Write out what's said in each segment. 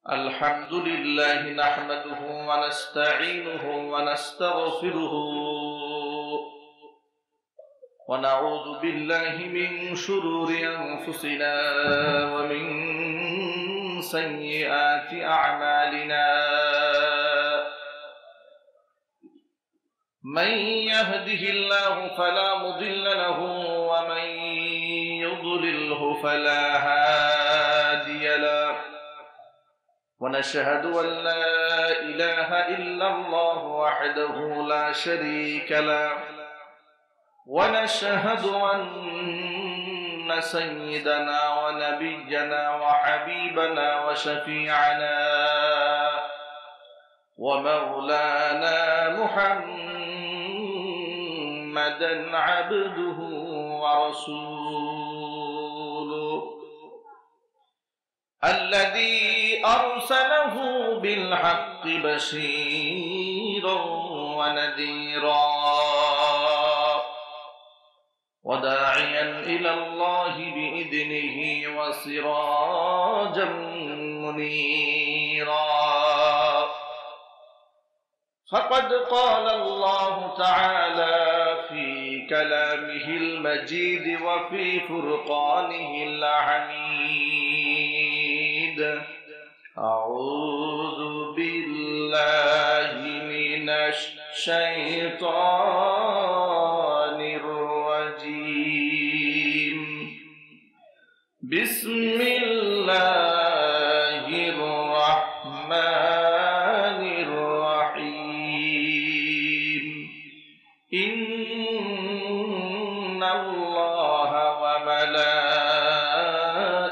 الحمد لله نحمده ونستعينه ونستغفره ونعوذ بالله من شرور أنفسنا ومن سيئات أعمالنا من يهده الله فلا مضل له ومن يضلله فلا هادي له ونشهد أن لا إله إلا الله وحده لا شريك له ونشهد أن سيدنا ونبينا وحبيبنا وشفيعنا ومولانا محمدا عبده ورسوله الذي أرسله بالحق بشيرا ونذيرا وداعيا إلى الله بإذنه وسراجا منيرا فقد قال الله تعالى في كلامه المجيد وفي فرقانه الحميد أعوذ بالله من الشيطان الرجيم بسم الله الرحمن الرحيم إن الله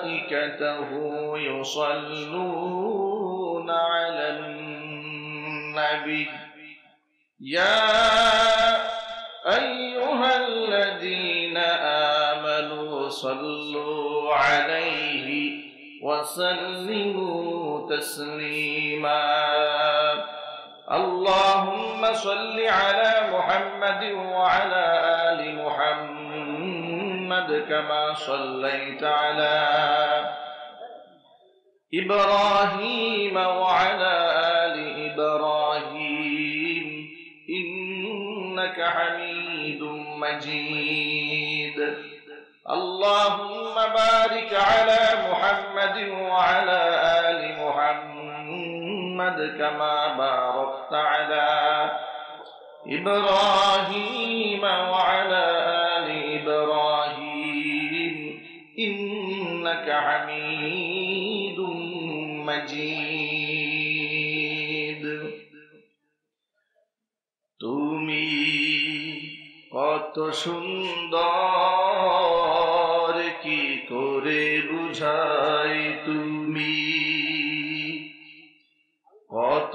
وملائكته يصلون على النبي يا أيها الذين آمنوا صلوا عليه وسلموا تسليما اللهم صل على محمد وعلى آل محمد كما صليت على إبراهيم وعلى آل إبراهيم إنك حميد مجيد اللهم بارك على محمد وعلى آل محمد كما باركت على إبراهيم وعلى آل إبراهيم إنك حميد مجيد তুমি কত সুন্দর কি করে বুঝাই তুমি কত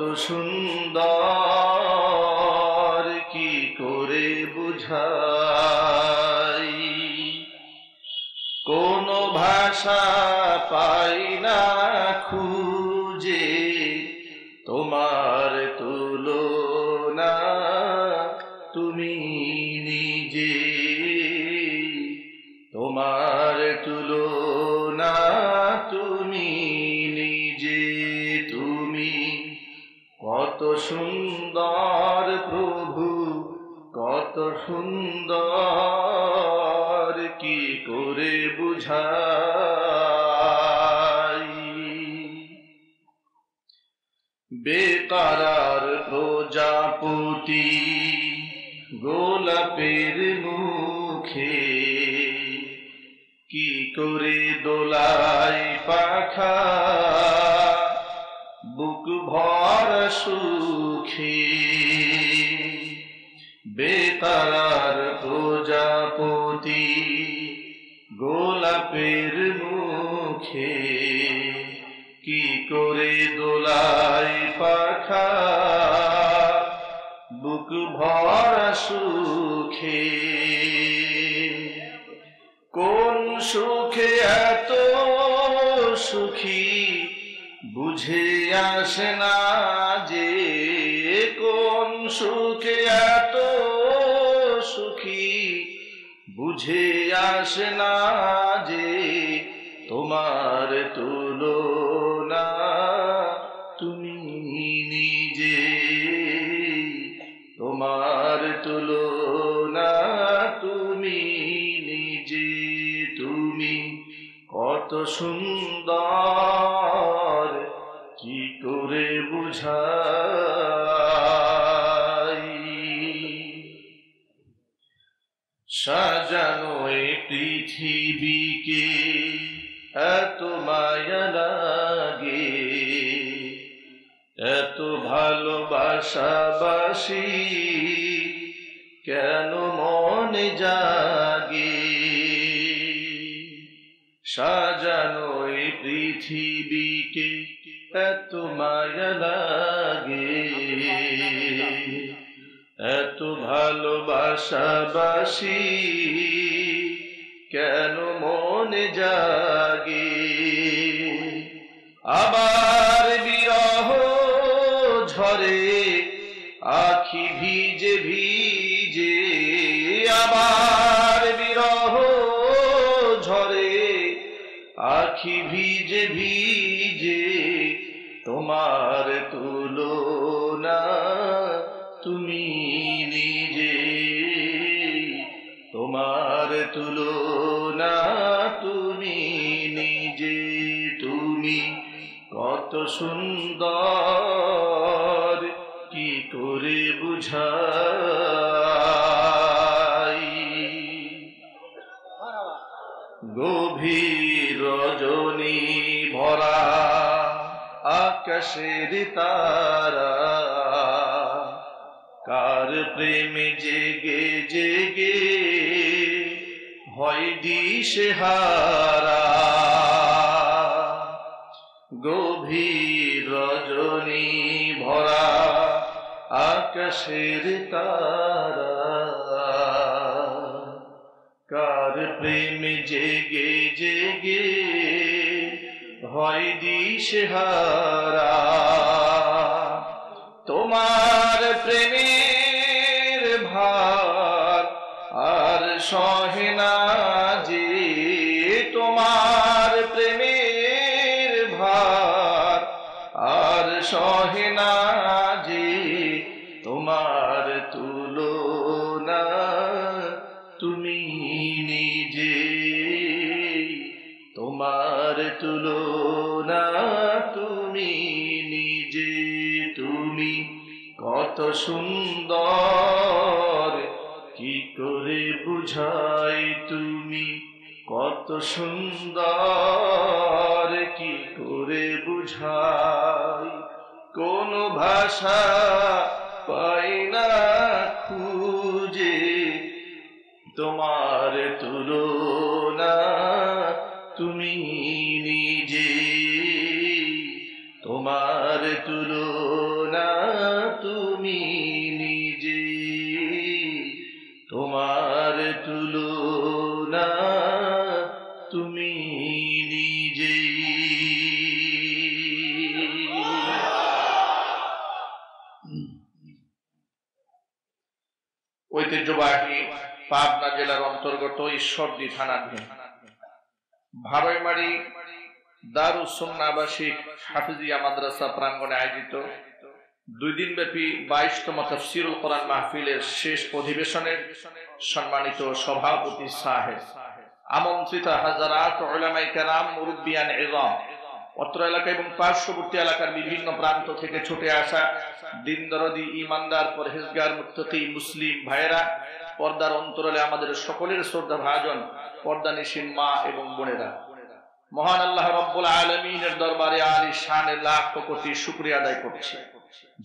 সুন্দর কি করে বুঝাই কোন ভাষা পাই না খুঁজে তোমার তুলনা তুমি নিজে তোমার তুলনা তুমি নিজে তুমি কত সুন্দর প্রভু কত সুন্দর কি করে বুঝাই বেকারার প্রজাপতি গোলাপের মুখে কি করে দোলাই পাখা বুক ভর সুখে বেকারার প্রজাপতি গোলাপের মুখে কি করে দোলাই পাখা বুক ভরা সুখে কোন সুখে এত সুখী বুঝে আসে না যে কোন সুখে এত সুখী বুঝে আসে না যে তোমার তুলনা তুমি নিজে, তোমার তুলনা তুমি নিজে। তুমি কত সুন্দর কি করে বুঝাই, সাজানো এই পৃথিবীকে এত মায়া লাগে, এত ভালোবাসাবাসি কেন মনে জাগে, সাজানো এই পৃথিবীকে এত মায়া লাগে, এত ভালোবাসাবাসি কেন মনে জাগে। আবার বিরহ ঝরে আখি ভিজে ভিজে, আবার বিরহ ঝরে আখি ভিজে ভিজে। তোমার তুলনা তুমি নিজে, তোমার তুলনা তুমি নিজে। তুমি কত সুন্দর কি করে বুঝাই, গভীর রজনী ভরা আকাশের তারা, কার প্রেমে জেগে জেগে হয় দিশেহারা, গভীর রজনী ভরা আকাশের তারা, কার প্রেমে জেগে জেগে হয় দিশেহারা। তোমার প্রেমের ভার আর সহে না যে, তোমার প্রেমের ভার আর সহে না যে। তোমার তুলনা তুমি নিজে, তোমার তুলনা তুমি নিজে। তুমি কত সুন্দর কি করে বুঝাই, তুমি কত সুন্দর কি করে বুঝাই। কোন ভাষা পাই না খুঁজে, তোমার তুলনা তুমি নিজে, তোমার তুলনা তুমি নিজে, তোমার তুলনা তুমি নিজে। ঐতিহ্যবাহী পাবনা জেলার অন্তর্গত ঈশ্বরদী থানাধীন ভারৈমারি দারুস সুন্নাহ আবাসিক হাফিজিয়া মাদ্রাসা প্রাঙ্গণে আয়োজিত 2 দিনব্যাপী 22তম তাফসীরুল কোরআন মাহফিলের শেষ অধিবেশনের সম্মানিত সভাপতি সাহেব, আমন্ত্রিত হাজারাত উলামায়ে কেরাম, মুরব্বিয়ান ইযম, অত্র এলাকা এবং পার্শ্ববর্তী এলাকার বিভিন্ন প্রান্ত থেকে ছুটে আসা দিন দরদি, ঈমানদার, পরহেজগার, মুত্তাকী মুসলিম ভাইয়েরা, পর্দার অন্তরালে আমাদের সকলের শ্রদ্ধা ভাজন পর্দানিশীন মা এবং বোনেরা, মহান আল্লাহ রাব্বুল আলামিনের দরবারে আলী শানে লাখ কোটি শুকরিয়া আদায় করছি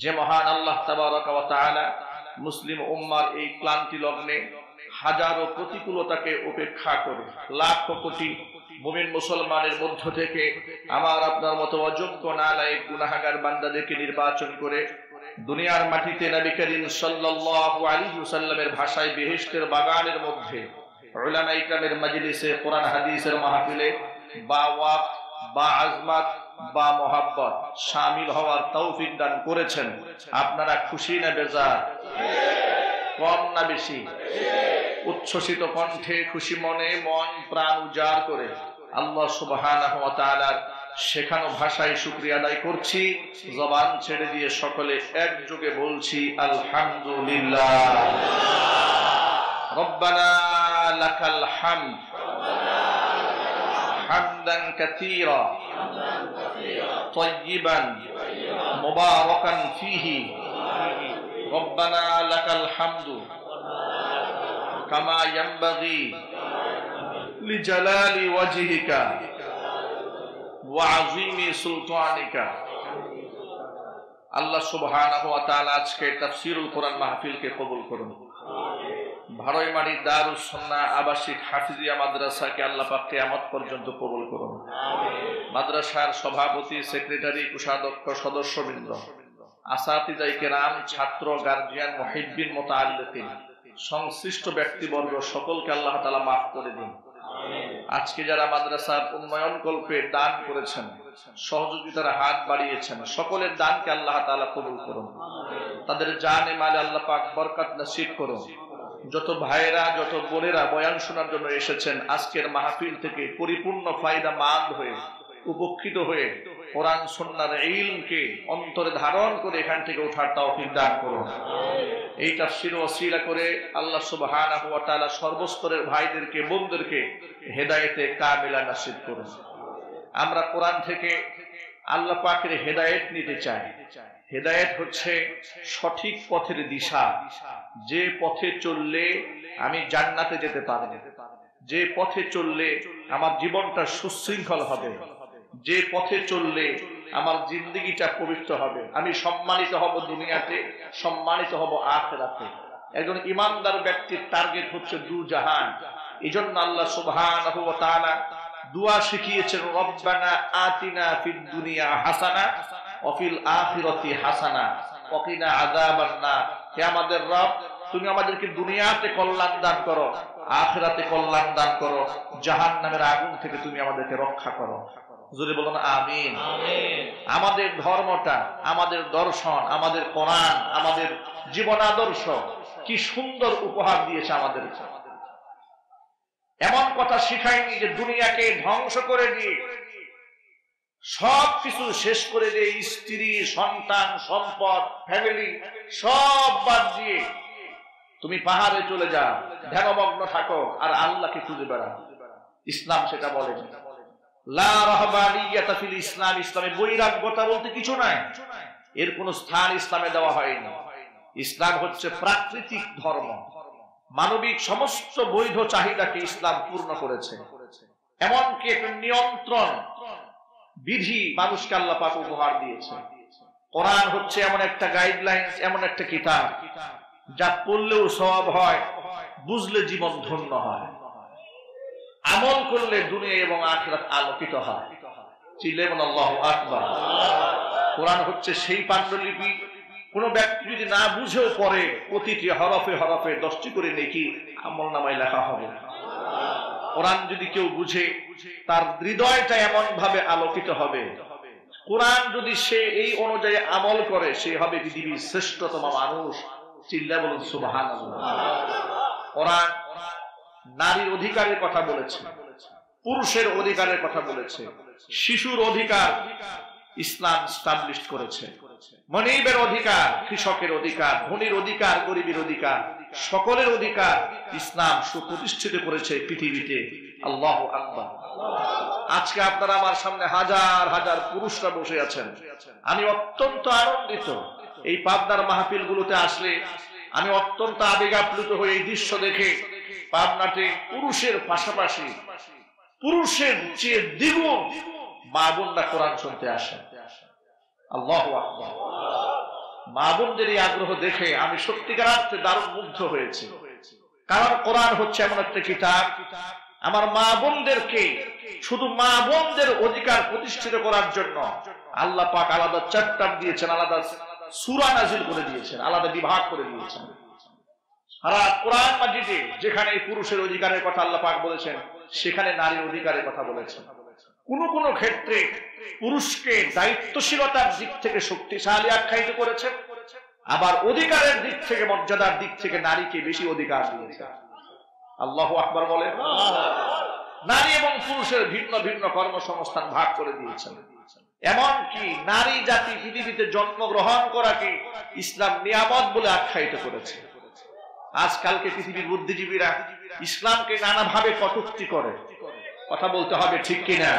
যে মহান আল্লাহ তাবারক ওয়া তাআলা মুসলিম উম্মার এই ক্লান্তি লগ্নে হাজারো প্রতিকূলতাকে উপেক্ষা করে লাখ কোটি মুমিন মুসলমানের মধ্য থেকে আমার আপনার মতো অযোগ্য নালায়েক গুনাহগার বান্দাদেরকে নির্বাচন করে দুনিয়ার মাটিতে নবী করিম সাল্লাল্লাহু আলাইহি ওয়াসাল্লামের ভাষায় বেহেশতের বাগানের মধ্যে উলামায়ে কেরামের মজলিসে কোরআন হাদিসের মাহফিলে বা ওয়াক্ত বা আজমাত বা মোহাব্বত শামিল হওয়ার তৌফিক দান করেছেন। আপনারা খুশি না বেজার? কম না বেশি? উচ্ছ্বসিত কণ্ঠে খুশি মনে মন প্রাণ উজাড় করে আল্লাহ সুবহানাহু ওয়া তাআলার শেখানো ভাষায় শুকরিয়া আদায় করছি। জবান ছেড়ে দিয়ে সকলে একযোগে বলছি আলহামদুলিল্লাহ। রব্বানা লাকাল হামদ হামদান কাসীরা তাইয়িবান মুবারাকান ফীহি। রব্বানা লাকাল হামদু কামা ইয়ানবাগি লিজালালি ওয়াজহিকা ওয়া আযীমি সুলতানিকা। আল্লাহ সুবহানাহু ওয়া তাআলা আজকে তাফসীরুল কোরআন মাহফিলকে কবুল করুন। ভাড়ইমারি দারুস সুন্নাহ আবাসিক হাফিজিয়া মাদ্রাসাকে আল্লাহ পাক কিয়ামত পর্যন্ত কবুল করুন। মাদ্রাসার সভাপতি, সেক্রেটারি, কোষাধ্যক্ষ, সদস্যবৃন্দ, আসাতিজায়ে কেরাম, ছাত্র, গার্জিয়ান, মুহিব্বিন, মুতাআল্লিকিন, সংশ্লিষ্ট ব্যক্তিবর্গ সকলকে আল্লাহ তাআলা মাফ করে দিন। আজকে যারা মাদ্রাসার উন্নয়ন কল্পে দান করেছেন, সহযোগিতার হাত বাড়িয়েছেন, সকলের দানকে আল্লাহ তাআলা কবুল করুন। তাদের জানে মালে আল্লাহ পাক বরকত নসিব করুন। যত ভাইরা, যত বোনেরা বয়ান শোনার জন্য এসেছেন, আজকের মাহফিল থেকে পরিপূর্ণ ফায়দা মান হয়ে, উপকৃত হয়ে কোরআন সুন্নাহর ইলমকে অন্তরে ধারণ করে এখান থেকে ওঠার তৌফিক দান করুন। এই তাফসীর ওসিলা করে আল্লাহ সুবহানাহু ওয়া তাআলা সর্বস্তরের ভাইদেরকে, বোনদেরকে হেদায়েতে কামিলা নসিব করুন। আমরা কোরআন থেকে আল্লাহ পাকের হেদায়েত নিতে চাই। হেদায়েত হচ্ছে সঠিক পথের দিশা, যে পথে চললে আমি জান্নাতে যেতে পারবো, যে পথে চললে আমার জীবনটা সুশৃঙ্খল হবে, যে পথে চললে আমার জিন্দেগিটা পবিত্র হবে, আমি সম্মানিত হব দুনিয়াতে, সম্মানিত হব আখিরাতে। একজন ইমানদার ব্যক্তির টার্গেট হচ্ছে দু জাহান। এজন্য আল্লাহ সুবহানাহু ওয়া তাআলা দুআ শিখিয়েছেন, রব্বানা আতিনা ফিদ দুনিয়া হাসানা ওয়া ফিল আখিরাতি হাসানা ওয়া কিনা আযাবান নার। হে আমাদের রব, তুমি আমাদেরকে দুনিয়াতে কল্যাণ দান করো, আখিরাতে কল্যাণ দান করো, জাহান্নামের আগুন থেকে তুমি আমাদেরকে রক্ষা করো। জোরে বলুন আমিন। আমাদের ধর্মটা, আমাদের দর্শন, আমাদের কোরআন, আমাদের জীবন আদর্শ কি সুন্দর উপহার দিয়েছে আমাদেরকে। এমন কথা শিখায়নি যে দুনিয়াকে ধ্বংস করে দিয়ে, সব কিছু শেষ করে দিয়ে, স্ত্রী, সন্তান, সম্পদ, ফ্যামিলি সব বাদ দিয়ে তুমি পাহাড়ে চলে যাও, ধ্যানমগ্ন থাকো আর আল্লাহকে খুঁজে বেড়াও। ইসলাম সেটা বলে লা রাহবানিয়াতা ফিল ইসলাম। ইসলামে বৈরাগ্যতা বলতে কিছু নাই, এর কোন স্থান ইসলামে দেওয়া হয়নি। ইসলাম হচ্ছে প্রাকৃতিক ধর্ম। মানবিক সমস্ত বৈধ চাহিদাকে ইসলাম পূর্ণ করেছে। এমনকি একটা নিয়ন্ত্রণ বিধি মানুষকে আল্লাহ পাক উপহার দিয়েছে। কোরআন হচ্ছে এমন একটা গাইডলাইন, এমন একটা কিতাব যা পড়লেও সওয়াব হয়, বুঝলে জীবন ধন্য হয়, আমল করলে দুনিয়া এবং আখিরাত আলোকিত হয়। চিল্লায়ে বলুন আল্লাহু আকবার। কোরআন হচ্ছে সেই পাণ্ডুলিপি, কোন ব্যক্তি যদি না বুঝেও পড়ে, প্রতিটি হরফে হরফে 10টি করে নেকি আমলনামায় লেখা হবে। কোরআন যদি কেউ বুঝে, তার হৃদয়টা এমন ভাবে আলোকিত হবে। কোরআন যদি সে এই অনুযায়ী আমল করে, সে হবে পৃথিবীর শ্রেষ্ঠতম মানুষ। চিল্লায়ে বলুন সুবহানাল্লাহ। কোরআন নারীর অধিকারের কথা বলেছে, পুরুষের অধিকারের কথা বলেছে, শিশুর অধিকার ইসলাম স্টাবলিশ করেছে, মনিবের অধিকার, কৃষকের অধিকার, ধনীর অধিকার, গরিবের অধিকার, সকলের অধিকার ইসলাম সুপ্রতিষ্ঠিত করেছে পৃথিবীতে। আল্লাহু আকবার। আজকে আপনারা আমার সামনে হাজার হাজার পুরুষরা বসে আছেন। আমি অত্যন্ত আনন্দিত। এই পাবনার মাহফিল গুলোতে আসলে আমি অত্যন্ত আবেগ আপ্লুত হয়ে এই দৃশ্য দেখে, পাবনাতে পুরুষের পাশাপাশি, পুরুষের চেয়ে দ্বিগুণ মা বোনরা কোরআন শুনতে আসে। আল্লাহু আকবার। মা বোনদের এই আগ্রহ দেখে আমি সত্যিকার অর্থে দারুণ মুগ্ধ হয়েছি। কারণ কোরআন হচ্ছে এমন একটা কিতাব, আমার মা বোনদেরকে, শুধু মা বোনদের অধিকার প্রতিষ্ঠিত করার জন্য আল্লাহ পাক আলাদা চ্যাপ্টার দিয়েছেন, আলাদা সূরা নাযিল করে দিয়েছেন, আলাদা বিভাগ করে দিয়েছেন। সারা কোরআন মাজিদে যেখানে পুরুষের অধিকারের কথা আল্লাহ পাক বলেছেন, সেখানে নারীর অধিকারের কথা বলেছেন। কোন কোন ক্ষেত্রে পুরুষকে দায়িত্বশীলতার দিক থেকে শক্তিশালী আখ্যায়িত করেছেন, আবার অধিকারের দিক থেকে, মর্যাদার দিক থেকে নারীকে বেশি অধিকার দিয়েছেন। আল্লাহু আকবার বলেন। নারী এবং পুরুষের ভিন্ন ভিন্ন কর্মসংস্থান ভাগ করে দিয়েছেন। এমনকি নারী জাতি পৃথিবীতে জন্মগ্রহণ করাকে ইসলাম নিয়ামত বলে আখ্যায়িত করেছে। আজকালকে পৃথিবীর বুদ্ধিজীবীরা ইসলামকে নানাভাবে কটূক্তি করে, কথা বলতে হবে ঠিক কিনা,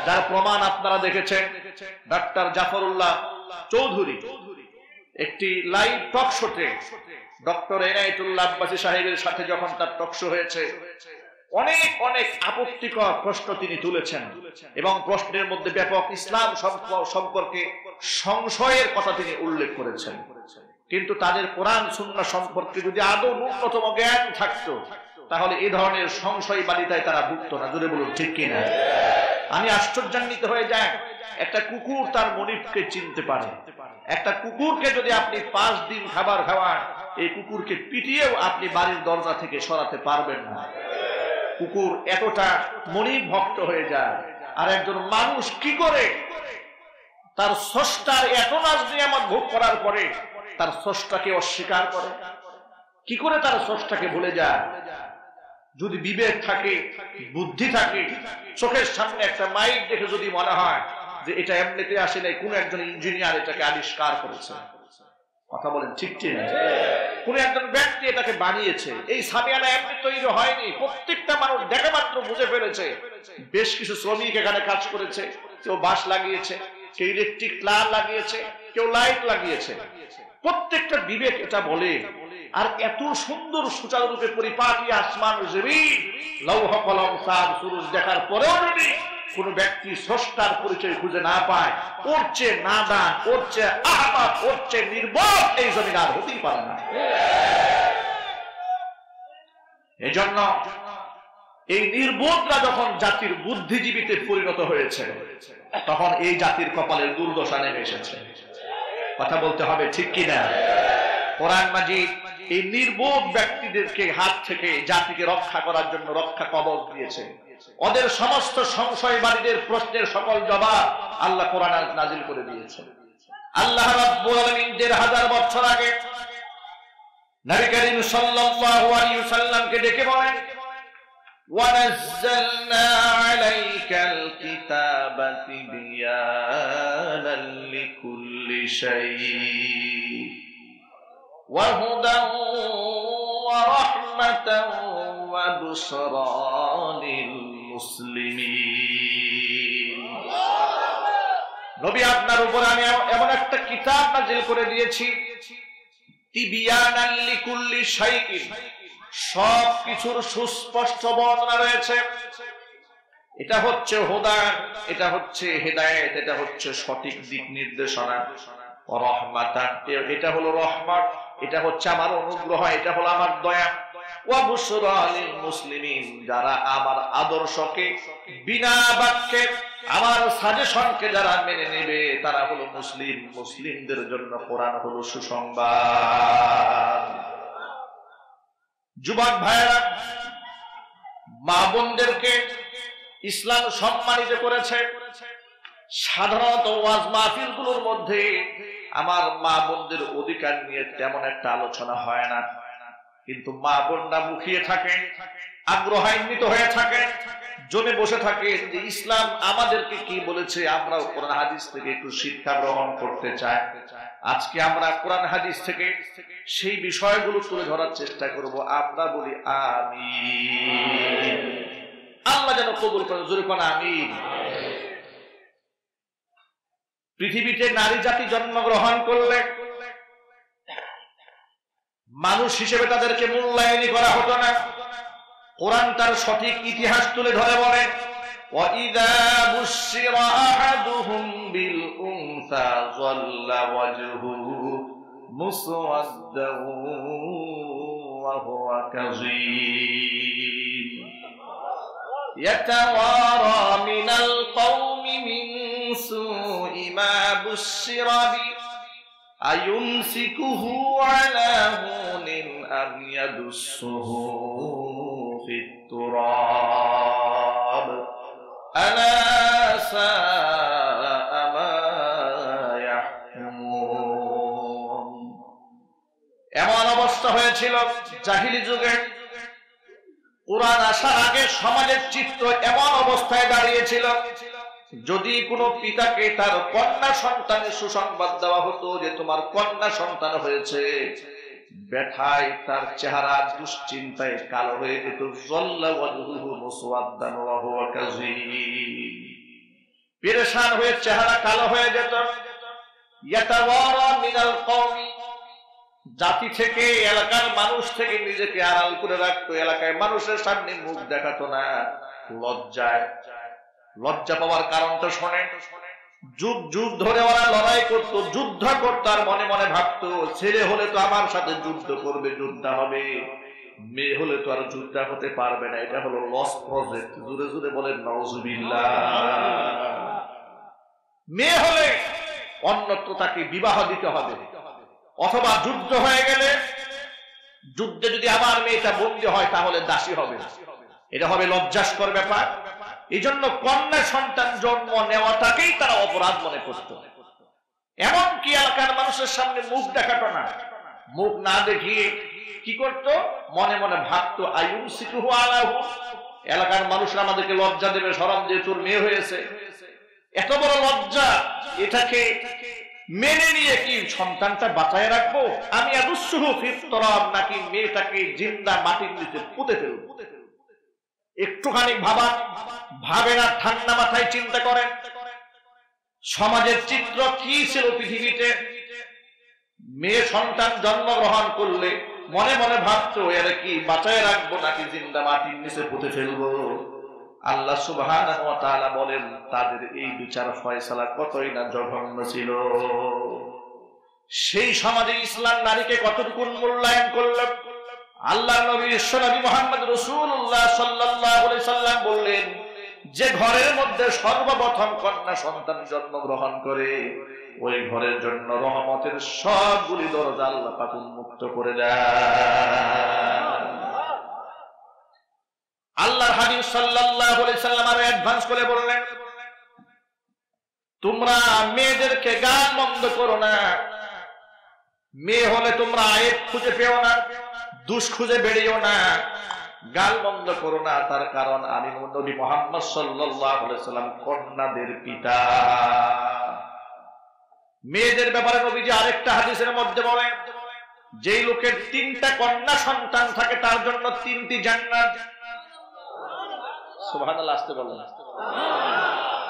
যার প্রমাণ আপনারা দেখেছেন। ডাক্তার জাফরুল্লাহ চৌধুরী একটি লাইভ টক শোতে ডক্টর এনায়েতুল্লাহ আব্বাসী সাহেবের সাথে যখন তার টক শো হয়েছে, অনেক অনেক আপত্তিকর প্রশ্ন তিনি তুলেছেন এবং প্রশ্নের মধ্যে ব্যাপক ইসলাম সম্পর্কে সংশয়ের কথা তিনি উল্লেখ করেছেন। কিন্তু তাদের কোরআন সুন্নাহ সম্পর্কে যদি আদৌ ন্যূনতম জ্ঞান থাকতো, তাহলে এই ধরনের সংশয় বালিতায় তারা ভুগত না। জোরে বলুন ঠিক কিনা। আমি আশ্চর্যান্বিত হয়ে যাই, একটা কুকুর তার মনিবকে চিনতে পারে। একটা কুকুরকে যদি আপনি 5 দিন খাবার খাওয়ান, এই কুকুরকে পিটিয়েও আপনি বাড়ির দরজা থেকে সরাতে পারবেন না। কুকুর এতটা মনিব ভক্ত হয়ে যায়। আর একজন মানুষ কি করে তার স্রষ্টার এত নাজ নিয়ামত ভোগ করার পরে তার স্রষ্টাকে অস্বীকার করে? কি করে তার স্রষ্টাকে ভুলে যায়? যদি বিবেক থাকে, বুদ্ধি থাকে, চোখের সামনে একটা মাইক দেখে যদি মনে হয় যে এটা এমনিতে আসে নাই, কোন একজন ইঞ্জিনিয়ার এটাকে আবিষ্কার করেছে, কথা বলেন ঠিক ঠিক, কোন একজন ব্যক্তি এটাকে বানিয়েছে, এই সামিয়ানা এমনি তৈরি হয়নি, প্রত্যেকটা মানুষ দেখা মাত্র বুঝে ফেলেছে। বেশ কিছু শ্রমিক এখানে কাজ করেছে, কেউ বাঁশ লাগিয়েছে, কেউ ইলেকট্রিক তার লাগিয়েছে, কেউ লাইট লাগিয়েছে, প্রত্যেকটা বিবেক এটা বলে। আর এত সুন্দর সুচারুরূপে পরিপাটি আসমান জমিন, লৌহ কলম চাঁদ সূরজ দেখার পরেও যদি কোন ব্যক্তি স্রষ্টার পরিচয় খুঁজে না পায়, ওর চেয়ে নাদান, ওর চেয়ে আহমাক, ওর চেয়ে নির্বোধ এই জমিন আর হতেই পারে না। এজন্য এই নির্বোধরা যখন জাতির বুদ্ধিজীবীতে পরিণত হয়েছে, তখন এই জাতির কপালের দুর্দশা নেমে এসেছে, কথা বলতে হবে ঠিক কিনা। কোরআন মাজিদ এই নির্বোধ ব্যক্তিদেরকে হাত থেকে জাতিকে রক্ষা করার জন্য রক্ষা কবচ দিয়েছে। ওদের সমস্ত সংশয়বাদীদের প্রশ্নের সকল জবাব আল্লাহ কোরআন নাজিল করে দিয়েছেন। আল্লাহ রাব্বুল আলামিন ১৫০০ বছর আগে নবী করিম সাল্লাল্লাহু আলাইহি ওয়াসাল্লামকে ডেকে বলেন, وَنَزَّلْنَا عَلَيْكَ الْكِتَابَ تِبْيَانًا لِكُلِّ شَيْءٍ وَهُدًى وَرَحْمَةً وَبُشْرَى لِلْمُسْلِمِينَ। নবী, আপনার উপর আমি এমন একটা কিতাব নাযিল করে দিয়েছি, তিবিয়ানান লিকুল্লি শাইইন, সব কিছুর সুস্পষ্ট বর্ণনা রয়েছে। এটা হচ্ছে হুদা, এটা হচ্ছে হেদায়েত, এটা হচ্ছে সঠিক দিক নির্দেশনা। রহমাতান, এটা হলো রহমত, এটা হচ্ছে আমার অনুগ্রহ, এটা হলো আমার দয়া। ওয়া বুশরা লিল মুসলিমিন, যারা আমার আদর্শকে বিনা বাক্যে, আমার সাজেশনকে যারা মেনে নেবে, তারা হলো মুসলিম। মুসলিমদের জন্য কোরআন হলো সুসংবাদ। যুবক ভাইরা, মা বোনদেরকে ইসলাম সম্মানিত করেছে। সাধারণত ওয়াজ মাহফিলগুলোর মধ্যে আমার মা বোনদের অধিকার নিয়ে তেমন একটা আলোচনা হয় না, কিন্তু মা বোনরা মুখিয়ে থাকেন, আগ্রহান্বিত হয়ে থাকেন, জমে বসে থাকে যে ইসলাম আমাদেরকে কি বলেছে, আমরা কোরআন হাদিস থেকে একটু শিক্ষা গ্রহণ করতে চাই। আজকে আমরা কোরআন হাদিস থেকে সেই বিষয়গুলো তুলে ধরার চেষ্টা করব। আমরা বলি আমিন। আল্লাহ যেন কবুল করেন, জোরে কোন আমিন। পৃথিবীতে নারী জাতি জন্মগ্রহণ করলে মানুষ হিসেবে তাদেরকে মূল্যায়ন করা হতো না। কোরআন তার সঠিক ইতিহাস তুলে ধরে বলে, وَإِذَا بُشِّرَ أَحَدُهُمْ بِالْأُنثَى ظَلَّ وَجْهُهُ مُسْوَدًّا وَهُوَ كَظِيمٌ يَتَوَارَى مِنَ الْقَوْمِ مِنْ سُوءِ مَا بُشِّرَ بِهِ أَيُمْسِكُهُ عَلَى هُونٍ أَمْ يَدُسُّهُ فِي التُّرَابِ أَلَا سَاءَ مَا يَحْكُمُونَ। হয়েছিল জাহিলি যুগে। কোরআন আসার আগে সমাজের চিত্র এমন অবস্থায় দাঁড়িয়েছিল, যদি কোনো পিতাকে তার কন্যা সন্তানের সুসংবাদ দেওয়া হতো যে তোমার কন্যা সন্তান হয়েছে, ব্যথায় তার চেহারা দুশ্চিন্তায় কালো হয়ে যেত। পেরেশান হয়ে চেহারা কালো হয়ে যেত। জাতি থেকে, এলাকার মানুষ থেকে নিজেকে আড়াল করে রাখতো, এলাকায় মানুষের সামনে মুখ দেখাতো না। লজ্জা পাওয়ার কারণটা শোনে। যুগ যুগ ধরে ওরা লড়াই করত, যুদ্ধ করত, আর মনে মনে ভাবতো ছেলে হলে তো আমার সাথে যুদ্ধ করবে, যুদ্ধ হবে, মেয়ে হলে তো আর যুদ্ধ হতে পারবে না। এটা হলো লস প্রজেক্ট। জুড়ে জুড়ে বলেন নাউজুবিল্লাহ। মেয়ে হলে অন্যত্র তাকে বিবাহ দিতে হবে, অথবা যুদ্ধ হয়ে গেলে, যুদ্ধে যদি আমার মেয়েটা বন্দী হয় তাহলে দাসী হবে। এটা হবে লজ্জাস্কর ব্যাপার। এই জন্য কন্যা সন্তান জন্ম নেওয়াটাকেই তারা অপরাধ মনে করত। এমনকি এলাকার মানুষের সামনে মুখ দেখাতো না। মুখ না দেখিয়ে কি করত? মনে মনে ভাবতো আইয়ুমসিকুহু আলাহু, এলাকার মানুষরা আমাদেরকে লজ্জা দেবে, শরম দিয়ে তোর মেয়ে হয়েছে। এত বড় লজ্জা, এটাকে মেনে নিয়ে কি সন্তানটা বাঁচায় রাখবো? আমি আদুসুহু ফিত তরাব, নাকি মেয়েটাকে জিন্দা মাটির নিচে পুঁতে ফেলবো? একটুখানি ভাবে না, ঠান্ডা মাথায় চিন্তা করেন সমাজের চিত্র কি ছিল পৃথিবীতে। মেয়ে সন্তান জন্মগ্রহণ করলে মনে মনে ভাবতো এর কি বাঁচায় রাখবো নাকি জিন্দা মাটির নিচে পুঁতে ফেলবো। আল্লাহ সুবহানাহু ওয়া তাআলা বলেন তাদের এই বিচার ফয়সালা কতই না জঘন্য ছিল। সেই সমাজে ইসলাম নারীকে কতটুকু মূল্যায়ন করল। আল্লাহর নবী বিশ্বনবী মুহাম্মদ রাসূলুল্লাহ সাল্লাল্লাহু আলাইহি সাল্লাম বললেন, যে ঘরের মধ্যে সর্বপ্রথম কন্যা সন্তান জন্মগ্রহণ করে ওই ঘরের জন্য রহমতের সবগুলি দরজা আল্লাহ পাক উন্মুক্ত করে দেন। আল্লাহর হাবিব সাল্লাল্লাহু আলাইহি সাল্লাম আরো অ্যাডভান্স করে বললেন, তোমরা মেয়েদেরকে গান বন্ধ করো না। মেয়ে হলে তোমরা আয়েব খুঁজে পেও না, দুষ খুঁজে বেরিয়েও না, গাল বন্ধ করো না। তার কারণ আমি নবী মুহাম্মদ সাল্লাল্লাহু আলাইহি সাল্লাম কন্যাদের পিতা। মেয়েদের ব্যাপারে নবীজি আরেকটা হাদিসের মধ্যে বলেন, যেই লোকের 3টা কন্যা সন্তান থাকে তার জন্য 3টি জান্নাত। সুবহানাল্লাহ, আসতে বলেন।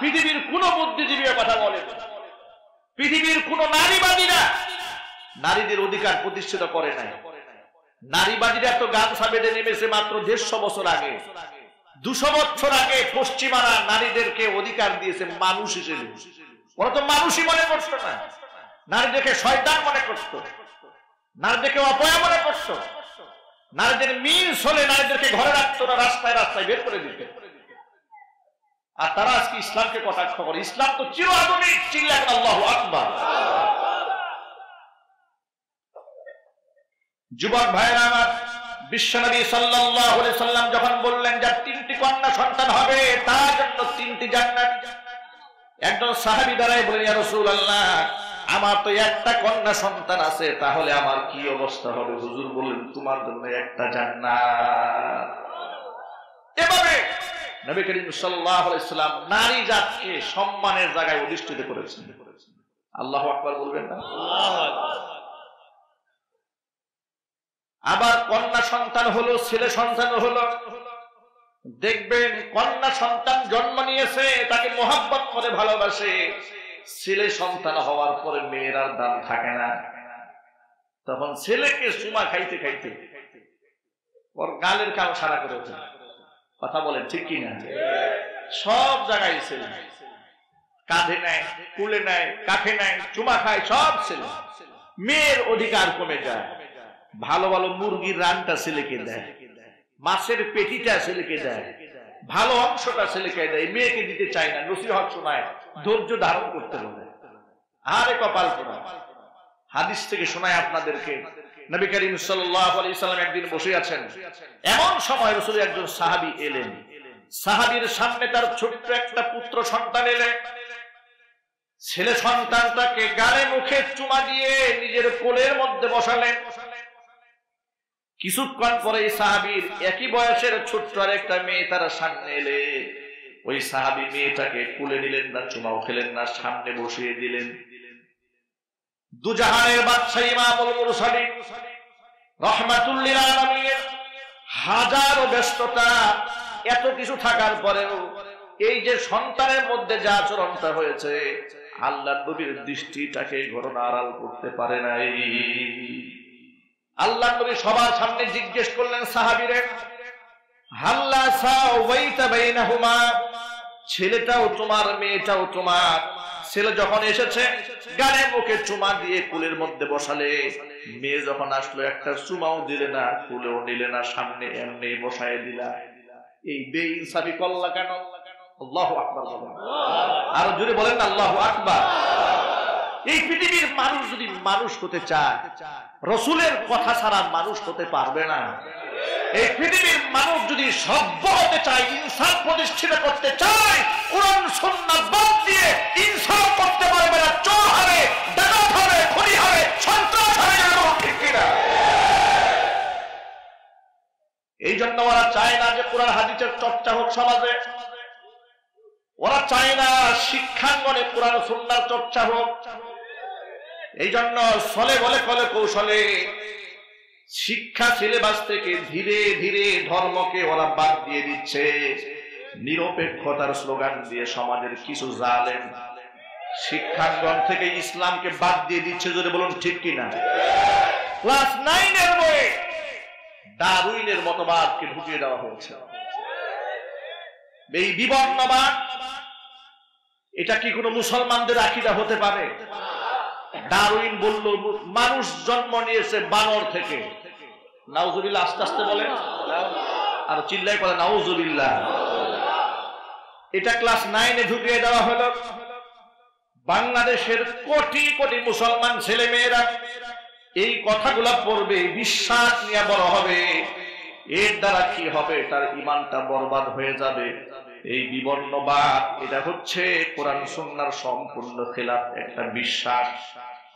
পৃথিবীর কোন বুদ্ধিজীবী কথা বলেন, পৃথিবীর কোন নারীবাদীরা নারীদের অধিকার প্রতিষ্ঠিত করে নাই। নারীবাদীরা তো গামছা বেঁধে নেমেছে মাত্র 150 বছর আগে। 200 বছর আগে পশ্চিমারা নারীদেরকে অধিকার দিয়েছে মানুষ হিসেবে। ওরা তো মানুষই মনে করতো না, নারীদেরকে শয়তান মনে করতো, নারীদেরকে অপয়া মনে করতো। নারীদের মিন্স হলে নারীদেরকে ঘরে রাখতো না, রাস্তায় রাস্তায় বের করে দিত। আর তারা আজকে ইসলামকে কটাক্ষ করে। ইসলাম তো চির আধুনিক, চিল্লান আল্লাহু আকবার। যুবক ভাইরা আমার, বিশ্বনবী সাল্লাল্লাহু আলাইহি সাল্লাম যখন বললেন যার 3টি কন্যা সন্তান হবে তার জন্য 3টি জান্নাত, একজন সাহাবী দাঁড়ায় বলেন, ইয়া রাসূলুল্লাহ, আমার তো একটা কন্যা সন্তান আছে, তাহলে আমার কি অবস্থা হবে? হুজুর বললেন, তোমার জন্য একটা জান্নাত। এভাবে নবী করিম সাল্লাল্লাহু আলাইহি সাল্লাম নারী জাতকে সম্মানের জায়গায় অধিষ্ঠিত করেছেন। আল্লাহু আকবার বলবেন না? আল্লাহু আকবার। আবার কন্যা সন্তান হলো, ছেলে সন্তান হলো, দেখবেন কন্যা সন্তান জন্ম নিয়েছে তাকে মোহাব্বত করে ভালোবাসে। ছেলে সন্তান হওয়ার পরে মেয়ের আর দাম থাকে না। তখন ছেলেকে চুমা খাইতে খাইতে ওর গালের কাল সারা করে ওঠে। কথা বলেন ঠিক কিনা? সব জায়গায় ছেলে, কাঁধে নেয়, কুলে নেয়, কাঁখে নেয়, চুমা খায়, সব ছেলে। মেয়ের অধিকার কমে যায়। ভালো ভালো মুরগির রানটা ছেলেকে দেয়, মাছের পেটিটা ছেলেকে দেয়, ভালো অংশটা ছেলেকে দেয়, মেয়েকে দিতে চায় না। নসিহত শোনায়, ধৈর্য ধারণ করতে হবে। আরে কপাল পোড়া। হাদিস থেকে শোনায় আপনাদেরকে, নবী করিম সাল্লাল্লাহু আলাইহি সাল্লাম একদিন বসে আছেন, এমন সময় রাসূলের একজন সাহাবী এলেন। সাহাবীর সামনে তার ছোট্ট একটা পুত্র সন্তান এলেন। ছেলে সন্তানটাকে গালে মুখে চুমা দিয়ে নিজের কোলের মধ্যে বসালেন। কিছুক্ষণ পরে সাহাবীর একই বয়সের ছোট্ট আর একটা মেয়ে তারা সামনে এলে ওই সাহাবী মেয়েটাকে কুলে নিলেন না, চুমাও খেলেন না, সামনে বসিয়ে দিলেন। দুজাহানের বাদশা ইমামুল মুরসালিন রাহমাতুল লিল আলামিন হাজারো ব্যস্ততা, এত কিছু থাকার পরেও এই যে সন্তানের মধ্যে যা আচরণটা হয়েছে আল্লাহর নবীর দৃষ্টিটাকে ঘটনা আড়াল করতে পারে নাই। আল্লাহর নবী সবার সামনে জিজ্ঞেস করলেন সাহাবীরে, হাল্লা সাওয়াইতা বাইনাহুমা, ছেলেটাও তোমার মেয়েটাও তোমার। ছেলে যখন এসেছে গানে মুখে চুমা দিয়ে কুলের মধ্যে বসালে, মেয়ে যখন আসলো একটা চুমাও দিলে না, কুলেও নিলে না, সামনে এমনি বসায় দিলা। এই বেইনসাফি করলা কেন? আল্লাহু আকবার বলেন, আরো জোরে বলেন আল্লাহু আকবার। এই পৃথিবীর মানুষ যদি মানুষ হতে চায়, রাসূলের কথা ছাড়া মানুষ হতে পারবে না। এই পৃথিবীর মানুষ যদি সভ্য হতে চায়, ইনসাফ প্রতিষ্ঠিত করতে চায়, কোরআন সুন্নাহ বাদ দিয়ে ইনসাফ করতে পারবে না। চোর হবে, ডাকাত হবে, খুনি হবে, সন্ত্রাস হবে, ঠিক কিনা? এই জন্য ওরা চায় না যে কোরআন হাদিসের চর্চা হোক সমাজে। ওরা চায় না শিক্ষাঙ্গনে কোরআন সুন্নাহর চর্চা হোক। এই জন্য ছলে বলে কলে কৌশলে শিক্ষা সিলেবাস থেকে ধীরে ধীরে ধর্মকে ওরা বাদ দিয়ে দিচ্ছে। নিরপেক্ষতার স্লোগান দিয়ে সমাজের কিছু জালেম শিক্ষাঙ্গন থেকে ইসলামকে বাদ দিয়ে দিচ্ছে। যদি বলুন ঠিক কিনা? ক্লাস 9 এর বইয়ে ডারউইনের মতবাদকে ঢুকিয়ে দেওয়া হয়েছে। এই বিবর্ণবাদ, এটা কি কোনো মুসলমানদের আকীদা হতে পারে? ডারউইন বলল মানুষ জন্ম নিয়েছে বানর থেকে। নাউজুবিল্লাহ, আস্তে আস্তে বলেন আর চিল্লাই বলে নাউজুবিল্লাহ। এটা ক্লাস 9 এ ঢুকিয়ে দেওয়া হলো। বাংলাদেশের কোটি কোটি মুসলমান ছেলে মেয়েরা এই কথাগুলা পড়বে, বিশ্বাস নিয়ে বড় হবে। এর দ্বারা কি হবে? তার ঈমানটা বরবাদ হয়ে যাবে। এই বিবর্ণবাদ, এটা হচ্ছে কোরআন সুন্নাহর সম্পূর্ণ খেলাফ একটা বিশ্বাস।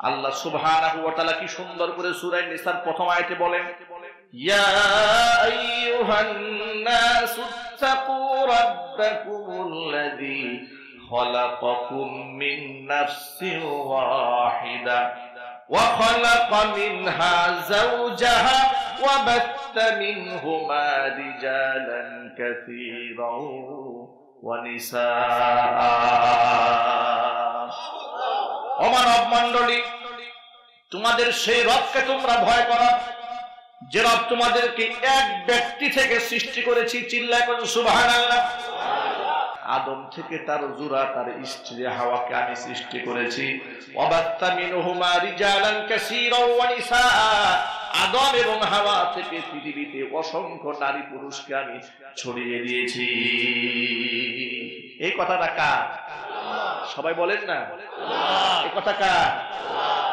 আল্লাহ সুবহানাহু ওয়া তাআলা কি সুন্দর করে সূরা নিসার প্রথম আয়াতে বলেন, ইয়া আইয়ুহান নাসু তাকু রাব্বাকুমুল্লাযী খালাকাকুম মিন নাফসিন ওয়াহিদা ওয়া খালাকা মিনহা যাওজাহা ওয়া বাত্তা মিনহুমা রিজালান কাসীরান ওয়া নিসাআ। ও মানব মণ্ডলী, তোমাদের সেই রবকে তোমরা ভয় করো যে রব তোমাদেরকে এক ব্যক্তি থেকে সৃষ্টি করেছি। চিল্লায় বলুন সুবহানাল্লাহ। আদম থেকে তার জোড়া তার স্ত্রী হাওয়াকে আমি সৃষ্টি করেছি। ওয়াবাত্তা মিনহুমা রিজালান কাসীরান ওয়া নিসাআ, আদম এবং হাওয়া থেকে পৃথিবীতে অসংখ্য নারী পুরুষকে আমি ছড়িয়ে দিয়েছি। এই কথাটা কার? সবাই বলেন না, এই কথা কার?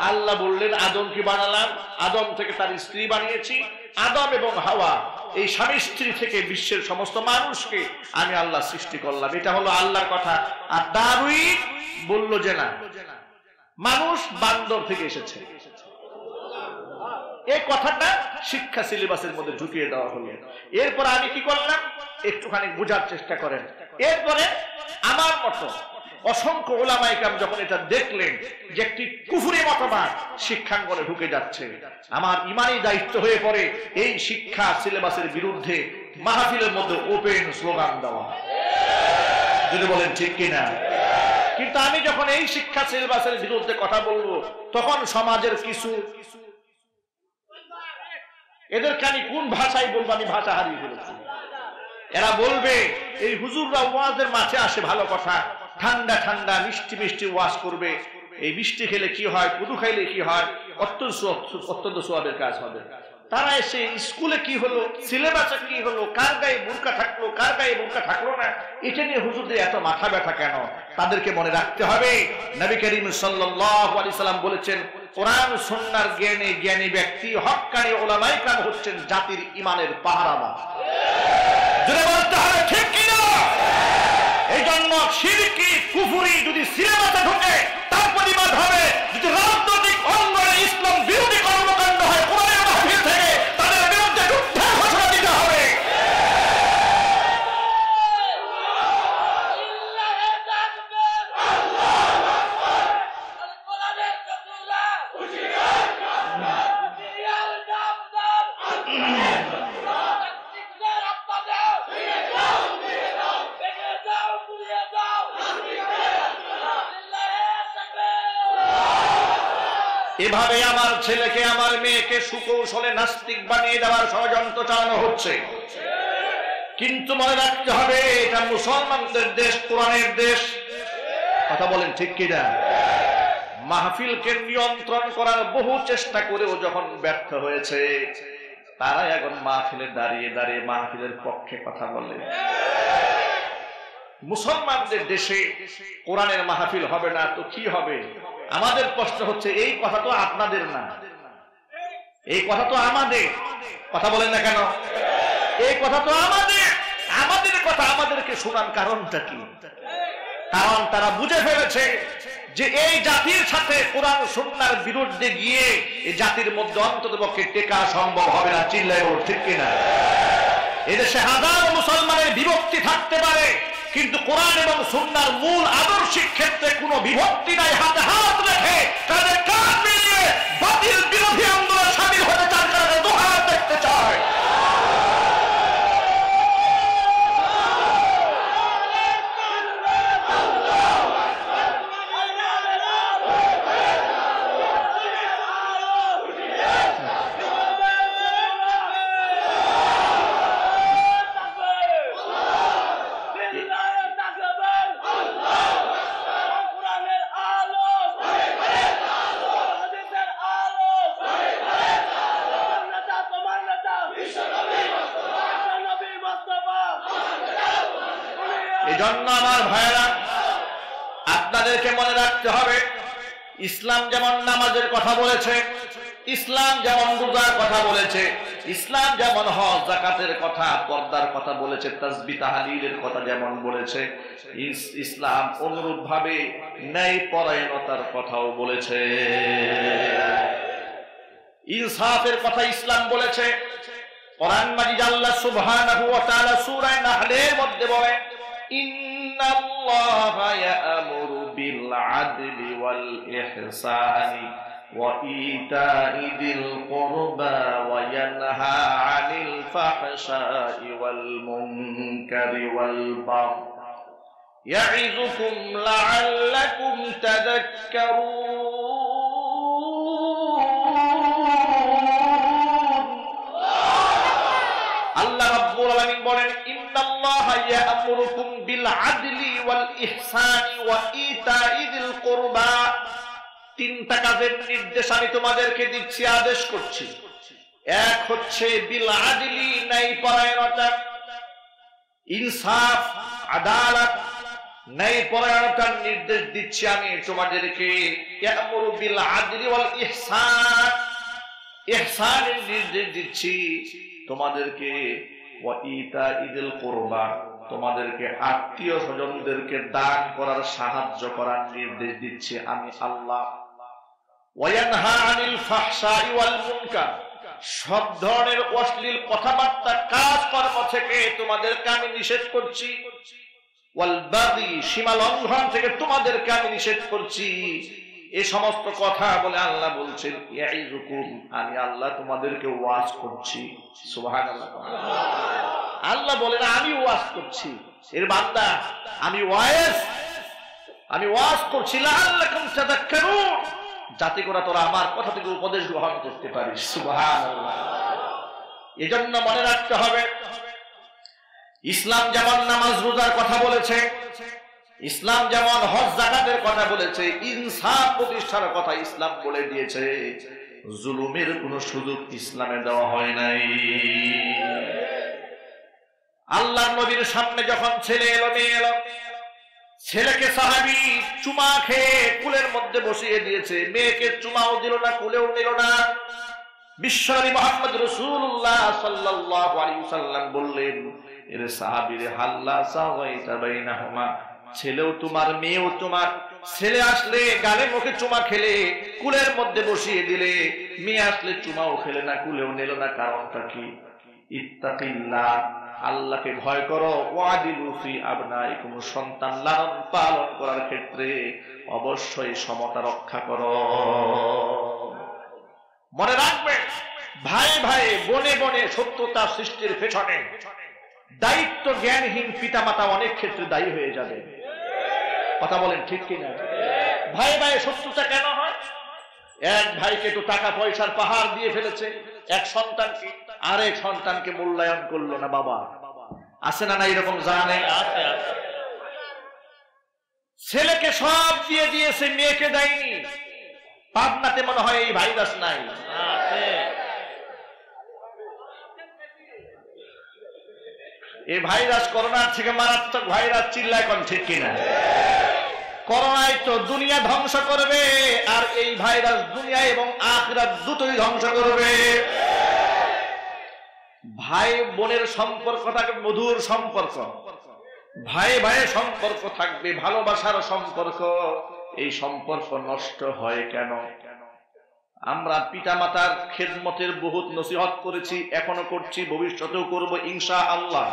আল্লাহ বললেন আদমকে বানালাম, আদম থেকে তার স্ত্রী বানিয়েছি। আদম এবং হাওয়া এই স্বামী স্ত্রী থেকে বিশ্বের সমস্ত মানুষকে আমি আল্লাহ সৃষ্টি করলাম। এটা হলো আল্লাহর কথা। আর ডারউইন বলল যে না, মানুষ বান্দর থেকে এসেছে। এই কথাটা শিক্ষা সিলেবাসের মধ্যে ঢুকিয়ে দেওয়া হলো। এরপর আমি কি করলাম একটুখানি বোঝার চেষ্টা করেন। এরপরে আমার মতো অসংখ্য উলামায়ে কেরাম যখন এটা দেখলেন যে একটি কুফরি মতবাদ শিক্ষাঙ্গনে ঢুকে যাচ্ছে, আমার ইমানি দায়িত্ব হয়ে পড়ে এই শিক্ষা সিলেবাসের বিরুদ্ধে মাহফিলের মধ্যে ওপেন স্লোগান দেওয়া। যদি বলেন ঠিক কিনা? কিন্তু আমি যখন এই শিক্ষা সিলেবাসের বিরুদ্ধে কথা বলবো, তখন সমাজের কিছু এদেরকে আমি কোন ভাষায় বলবো, আমি ভাষা হারিয়ে ফেলেছি। এরা বলবে এই হুজুররা ওয়াজের মাঠে আসে ভালো কথা, ঠান্ডা ঠান্ডা মিষ্টি মিষ্টি ওয়াজ করবে। এই মিষ্টি খেলে কি হয়, কুদু খাইলে কি হয়, অত্যন্ত সোয়াবের কাজ হবে। তারা এসে স্কুলে কি হলো, সিলেবাসে কি হলো, কার গায়ে বোরকা থাকলো, কার গায়ে বোরকা থাকলো না, এটা নিয়ে হুজুরদের এত মাথা ব্যথা কেন? তাদেরকে মনে রাখতে হবে নবী করিম সাল্লাল্লাহু আলাইহি সাল্লাম বলেছেন, কোরআন সুন্নাহর জ্ঞানী জ্ঞানী ব্যক্তি হক্কানি উলামায়ে কেরাম হচ্ছেন জাতির ঈমানের পাহারাদার। জোরে বলতে হবে ঠিক কিনা? এই জন্য শিরকি কুফরি যদি সিলেবাসে ঢোকে তার প্রতিবাদ হবে। যদি রাজনৈতিক অঙ্গনে ইসলাম বিরোধী কর্মকাণ্ড হয় কোরআনের মাহফিল থেকে, তাদের বিরুদ্ধে এভাবে আমার ছেলেকে আমার মেয়েকে সুকৌশলে নাস্তিক বানিয়ে দেওয়ার ষড়যন্ত্র চালানো হচ্ছে। কিন্তু মনে রাখতে হবে এটা মুসলমানদের দেশ, কোরআনের দেশ। কথা বলেন ঠিক কিনা? মাহফিলকে নিয়ন্ত্রণ করার বহু চেষ্টা করেও যখন ব্যর্থ হয়েছে, তারা এখন মাহফিলে দাঁড়িয়ে দাঁড়িয়ে মাহফিলের পক্ষে কথা বলে। মুসলমানদের দেশে কোরআনের মাহফিল হবে না তো কি হবে? আমাদের প্রশ্ন হচ্ছে, এই কথা তো আপনাদের না, এই কথা তো আমাদের। কথা বলেন না কেন? এই কথা তো আমাদের, আমাদের কথা আমাদেরকে শোনান। কারণটা কি? কারণ তারা বুঝে ফেলেছে যে এই জাতির সাথে কোরআন সুন্নাহর বিরুদ্ধে গিয়ে এই জাতির মধ্যে অন্ততপক্ষে টেকা সম্ভব হবে না। চিল্লায় বল ঠিক কিনা? এদেশে হাজার মুসলমানের বিভক্তি থাকতে পারে, কিন্তু কোরআন এবং সুন্নাহর মূল আদর্শিক ক্ষেত্রে কোনো বিভক্তি নাই। হাতে হাত রেখে তাদের কাঁধ মিলিয়ে বাতিল বিরোধী আন্দোলন সামিল হতে চান, তাদের দুহাত দেখতে চায়। এজন্য আমার ভাইয়েরা, আপনাদেরকে মনে রাখতে হবে, ইসলাম যেমন নামাজের কথা বলেছে, ইসলাম যেমন রোজার কথা বলেছে, ইসলাম যেমন হজ যাকাতের কথা, পর্দার কথা বলেছে, তাসবিহ তাহলিলের কথা যেমন বলেছে, ইসলাম অনুরূপ ভাবে ন্যায় পরায়ণতার কথাও বলেছে, ইনসাফের কথা ইসলাম বলেছে। কোরআন মাজিদ আল্লাহ সুবহানাহু ওয়া তাআলা সূরা নাহলের মধ্যে বলেন, ইন্নাল্লাহা ইয়া'মুরু বিল আদলি ওয়াল ইহসানি ওয়া ইতা'i যিল কুরবা ওয়া ইয়ানহা 'আনিল ফাহশাই ওয়াল মুনকারি ওয়াল বাগই ইয়া'iযুকুম লা'আল্লাকুম তাযাক্কারুন। আল্লাহ রাব্বুল আলামিন বলেন, ইন্নাল্লাহা ইয়া'মুরুকুম বিল আদলি ওয়াল ইহসানি ওয়া ইতা'i যিল কুরবা। তিনটা কাজের নির্দেশ আমি তোমাদেরকে দিচ্ছি, আদেশ করছি। এক হচ্ছে বিল আদলি, ন্যায়পরায়ণতা, ইনসাফ, আদালত, ন্যায়পরায়ণতার নির্দেশ দিচ্ছি আমি তোমাদেরকে। ইয়া'মুরু বিল আদলি ওয়াল ইহসান, ইহসানের নির্দেশ দিচ্ছি তোমাদেরকে। ওয়া ইতা'i যিল কুরবা, তোমাদেরকে আত্মীয় স্বজনদেরকে দান করার, সাহায্য করার নির্দেশ দিচ্ছি আমি আল্লাহ। ওয়া ইয়ানহা 'আনিল ফাহশাই ওয়াল মুনকার, সব ধরনের অশ্লীল কথাবার্তা, কাজকর্ম থেকে তোমাদেরকে আমি নিষেধ করছি। ওয়াল বাগি, সীমা লঙ্ঘন থেকে তোমাদেরকে আমি নিষেধ করছি। এই সমস্ত কথা বলে আল্লাহ বলছেন, ইয়া'iযুকুম, আমি আল্লাহ তোমাদেরকে ওয়াজ করছি। সুবহানাল্লাহ। আল্লাহ বলেন আমি ওয়াজ করছি, এর বান্দা আমি ওয়াজ করছি, লাআল্লাকুম তাযাক্কারুন, যাতে করে তোরা আমার কথা থেকে উপদেশ গ্রহণ করতে পারিস। সুবহানাল্লাহ। এজন্য মনে রাখতে হবে, ইসলাম যেমন নামাজ রোজার কথা বলেছে, ইসলাম যেমন হজ যাকাতের কথা বলেছে, ইনসাফ প্রতিষ্ঠার কথা ইসলাম বলে দিয়েছে। জুলুমের কোনো সুযোগ ইসলামে দেওয়া হয় নাই। আল্লাহর নবীর সামনে যখন ছেলে এলো, মেয়ে এলো, ছেলেকে সাহাবী চুমা খেয়ে কুলের মধ্যে বসিয়ে দিয়েছে, মেয়েকে চুমাও দিল না, কুলেও নিল না। বিশ্বনবী মুহাম্মদ রাসূলুল্লাহ সাল্লাল্লাহু আলাইহি ওয়াসাল্লাম বললেন, এর সাহাবীরে হাল্লা সাওয়াইতা বাইনাহুমা, ছেলেও তোমার, মেয়েও তোমার। ছেলে আসলে গালে মুখে চুমা খেলে, কুলের মধ্যে বসিয়ে দিলে, মেয়ে আসলে চুমাও খেলে না, কুলেও নিল না। কারণটা কি? ইত্তাকিল্লাহ, আল্লাহকে ভয় করো। ওয়াদিলু ফি আবনাইকুম, সন্তান লালন পালন করার ক্ষেত্রে অবশ্যই সমতা রক্ষা করো। মনে রাখবে, ভাই ভাই, বনে বনে সত্যতা সৃষ্টির পেছনে দায়িত্ব জ্ঞানহীন পিতামাতা অনেক ক্ষেত্রে দায়ী হয়ে যাবে। কথা বলেন ঠিক কিনা? ভাই ভাই শত্রুতা কেন হয়? এক ভাইকে তো টাকা পয়সার পাহাড় দিয়ে ফেলেছে, এক সন্তানকে, আরেক সন্তানকে মূল্যায়ন করলো না বাবা। আছে না না এরকম জানে? ছেলেকে সব দিয়ে দিয়েছে, মেয়েকে দেয়নি। পাবনাতে মনে হয় এই ভাইরাস নাই। এই ভাইরাস করোনার থেকে মারাত্মক ভাইরাস, চিল্লায় কোন ঠিক কিনা? করোনায় তো দুনিয়া ধ্বংস করবে, আর এই ভাইরাস দুনিয়া এবং আখিরাত দুটোই ধ্বংস করবে। ভাই বোনের সম্পর্ক থাকবে মধুর সম্পর্ক, ভাই ভাইয়ের সম্পর্ক থাকবে ভালোবাসার সম্পর্ক। এই সম্পর্ক নষ্ট হয় কেন? আমরা পিতা মাতার খেদমতের বহুত নসিহত করেছি, এখনো করছি, ভবিষ্যতেও করব ইনশাআল্লাহ।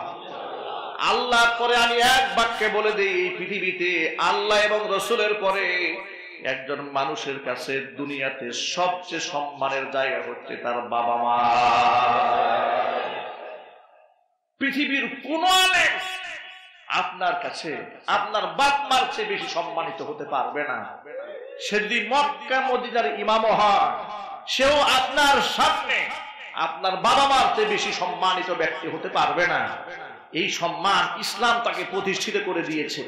আল্লাহ পরে আমি এক বাক্যে বলে দিই, এই পৃথিবীতে আল্লাহ এবং রসুলের পরে একজন মানুষের কাছে দুনিয়াতে সবচেয়ে সম্মানের জায়গা হচ্ছে তার বাবা মা। পৃথিবীর কোন আলেম আপনার কাছে আপনার বাপ মার চেয়ে বেশি সম্মানিত হতে পারবে না। সেদিন মক্কা মদিনার ইমাম হয়, সেও আপনার সামনে আপনার বাবা মার চেয়ে বেশি সম্মানিত ব্যক্তি হতে পারবে না। এই সম্মান ইসলাম তাকে প্রতিষ্ঠিত করে দিয়েছে।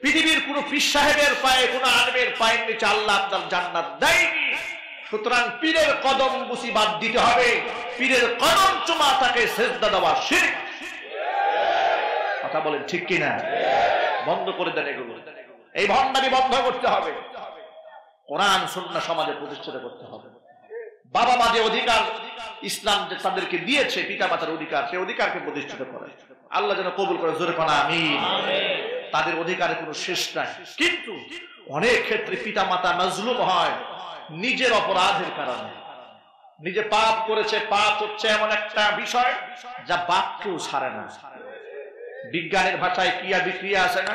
পৃথিবীর কোন পীর সাহেবের পায়ে, কোন আলেমের পায়ের নিচে আল্লাহ আপনার জান্নাত দেয়নি। সুতরাং পীরের কদম বুসি বাদ দিতে হবে, পীরের কদম চুমা তাকে সেজদা দেওয়া শিরক। কথা বলেন ঠিক কিনা? বন্ধ করে দেন এগুলো, এই ভণ্ডামি বন্ধ করতে হবে। কোরআন সুন্নাহ সমাজে প্রতিষ্ঠিত করতে হবে। বাবা মা যে অধিকার ইসলাম যে তাদেরকে দিয়েছে, পিতা মাতার অধিকার, সেই অধিকারকে প্রতিষ্ঠিত করে। আল্লাহ যেন কবুল করে, জোরে কোন আমিন। তাদের অধিকারে কোনো শেষ নাই। কিন্তু অনেক ক্ষেত্রে পিতা মাতা মাজলুম হয় নিজের অপরাধের কারণে। নিজে পাপ করেছে, পাপ হচ্ছে এমন একটা বিষয় যা বাপকেও ছাড়ে না। বিজ্ঞানের ভাষায় ক্রিয়া বিক্রিয়া আছে না?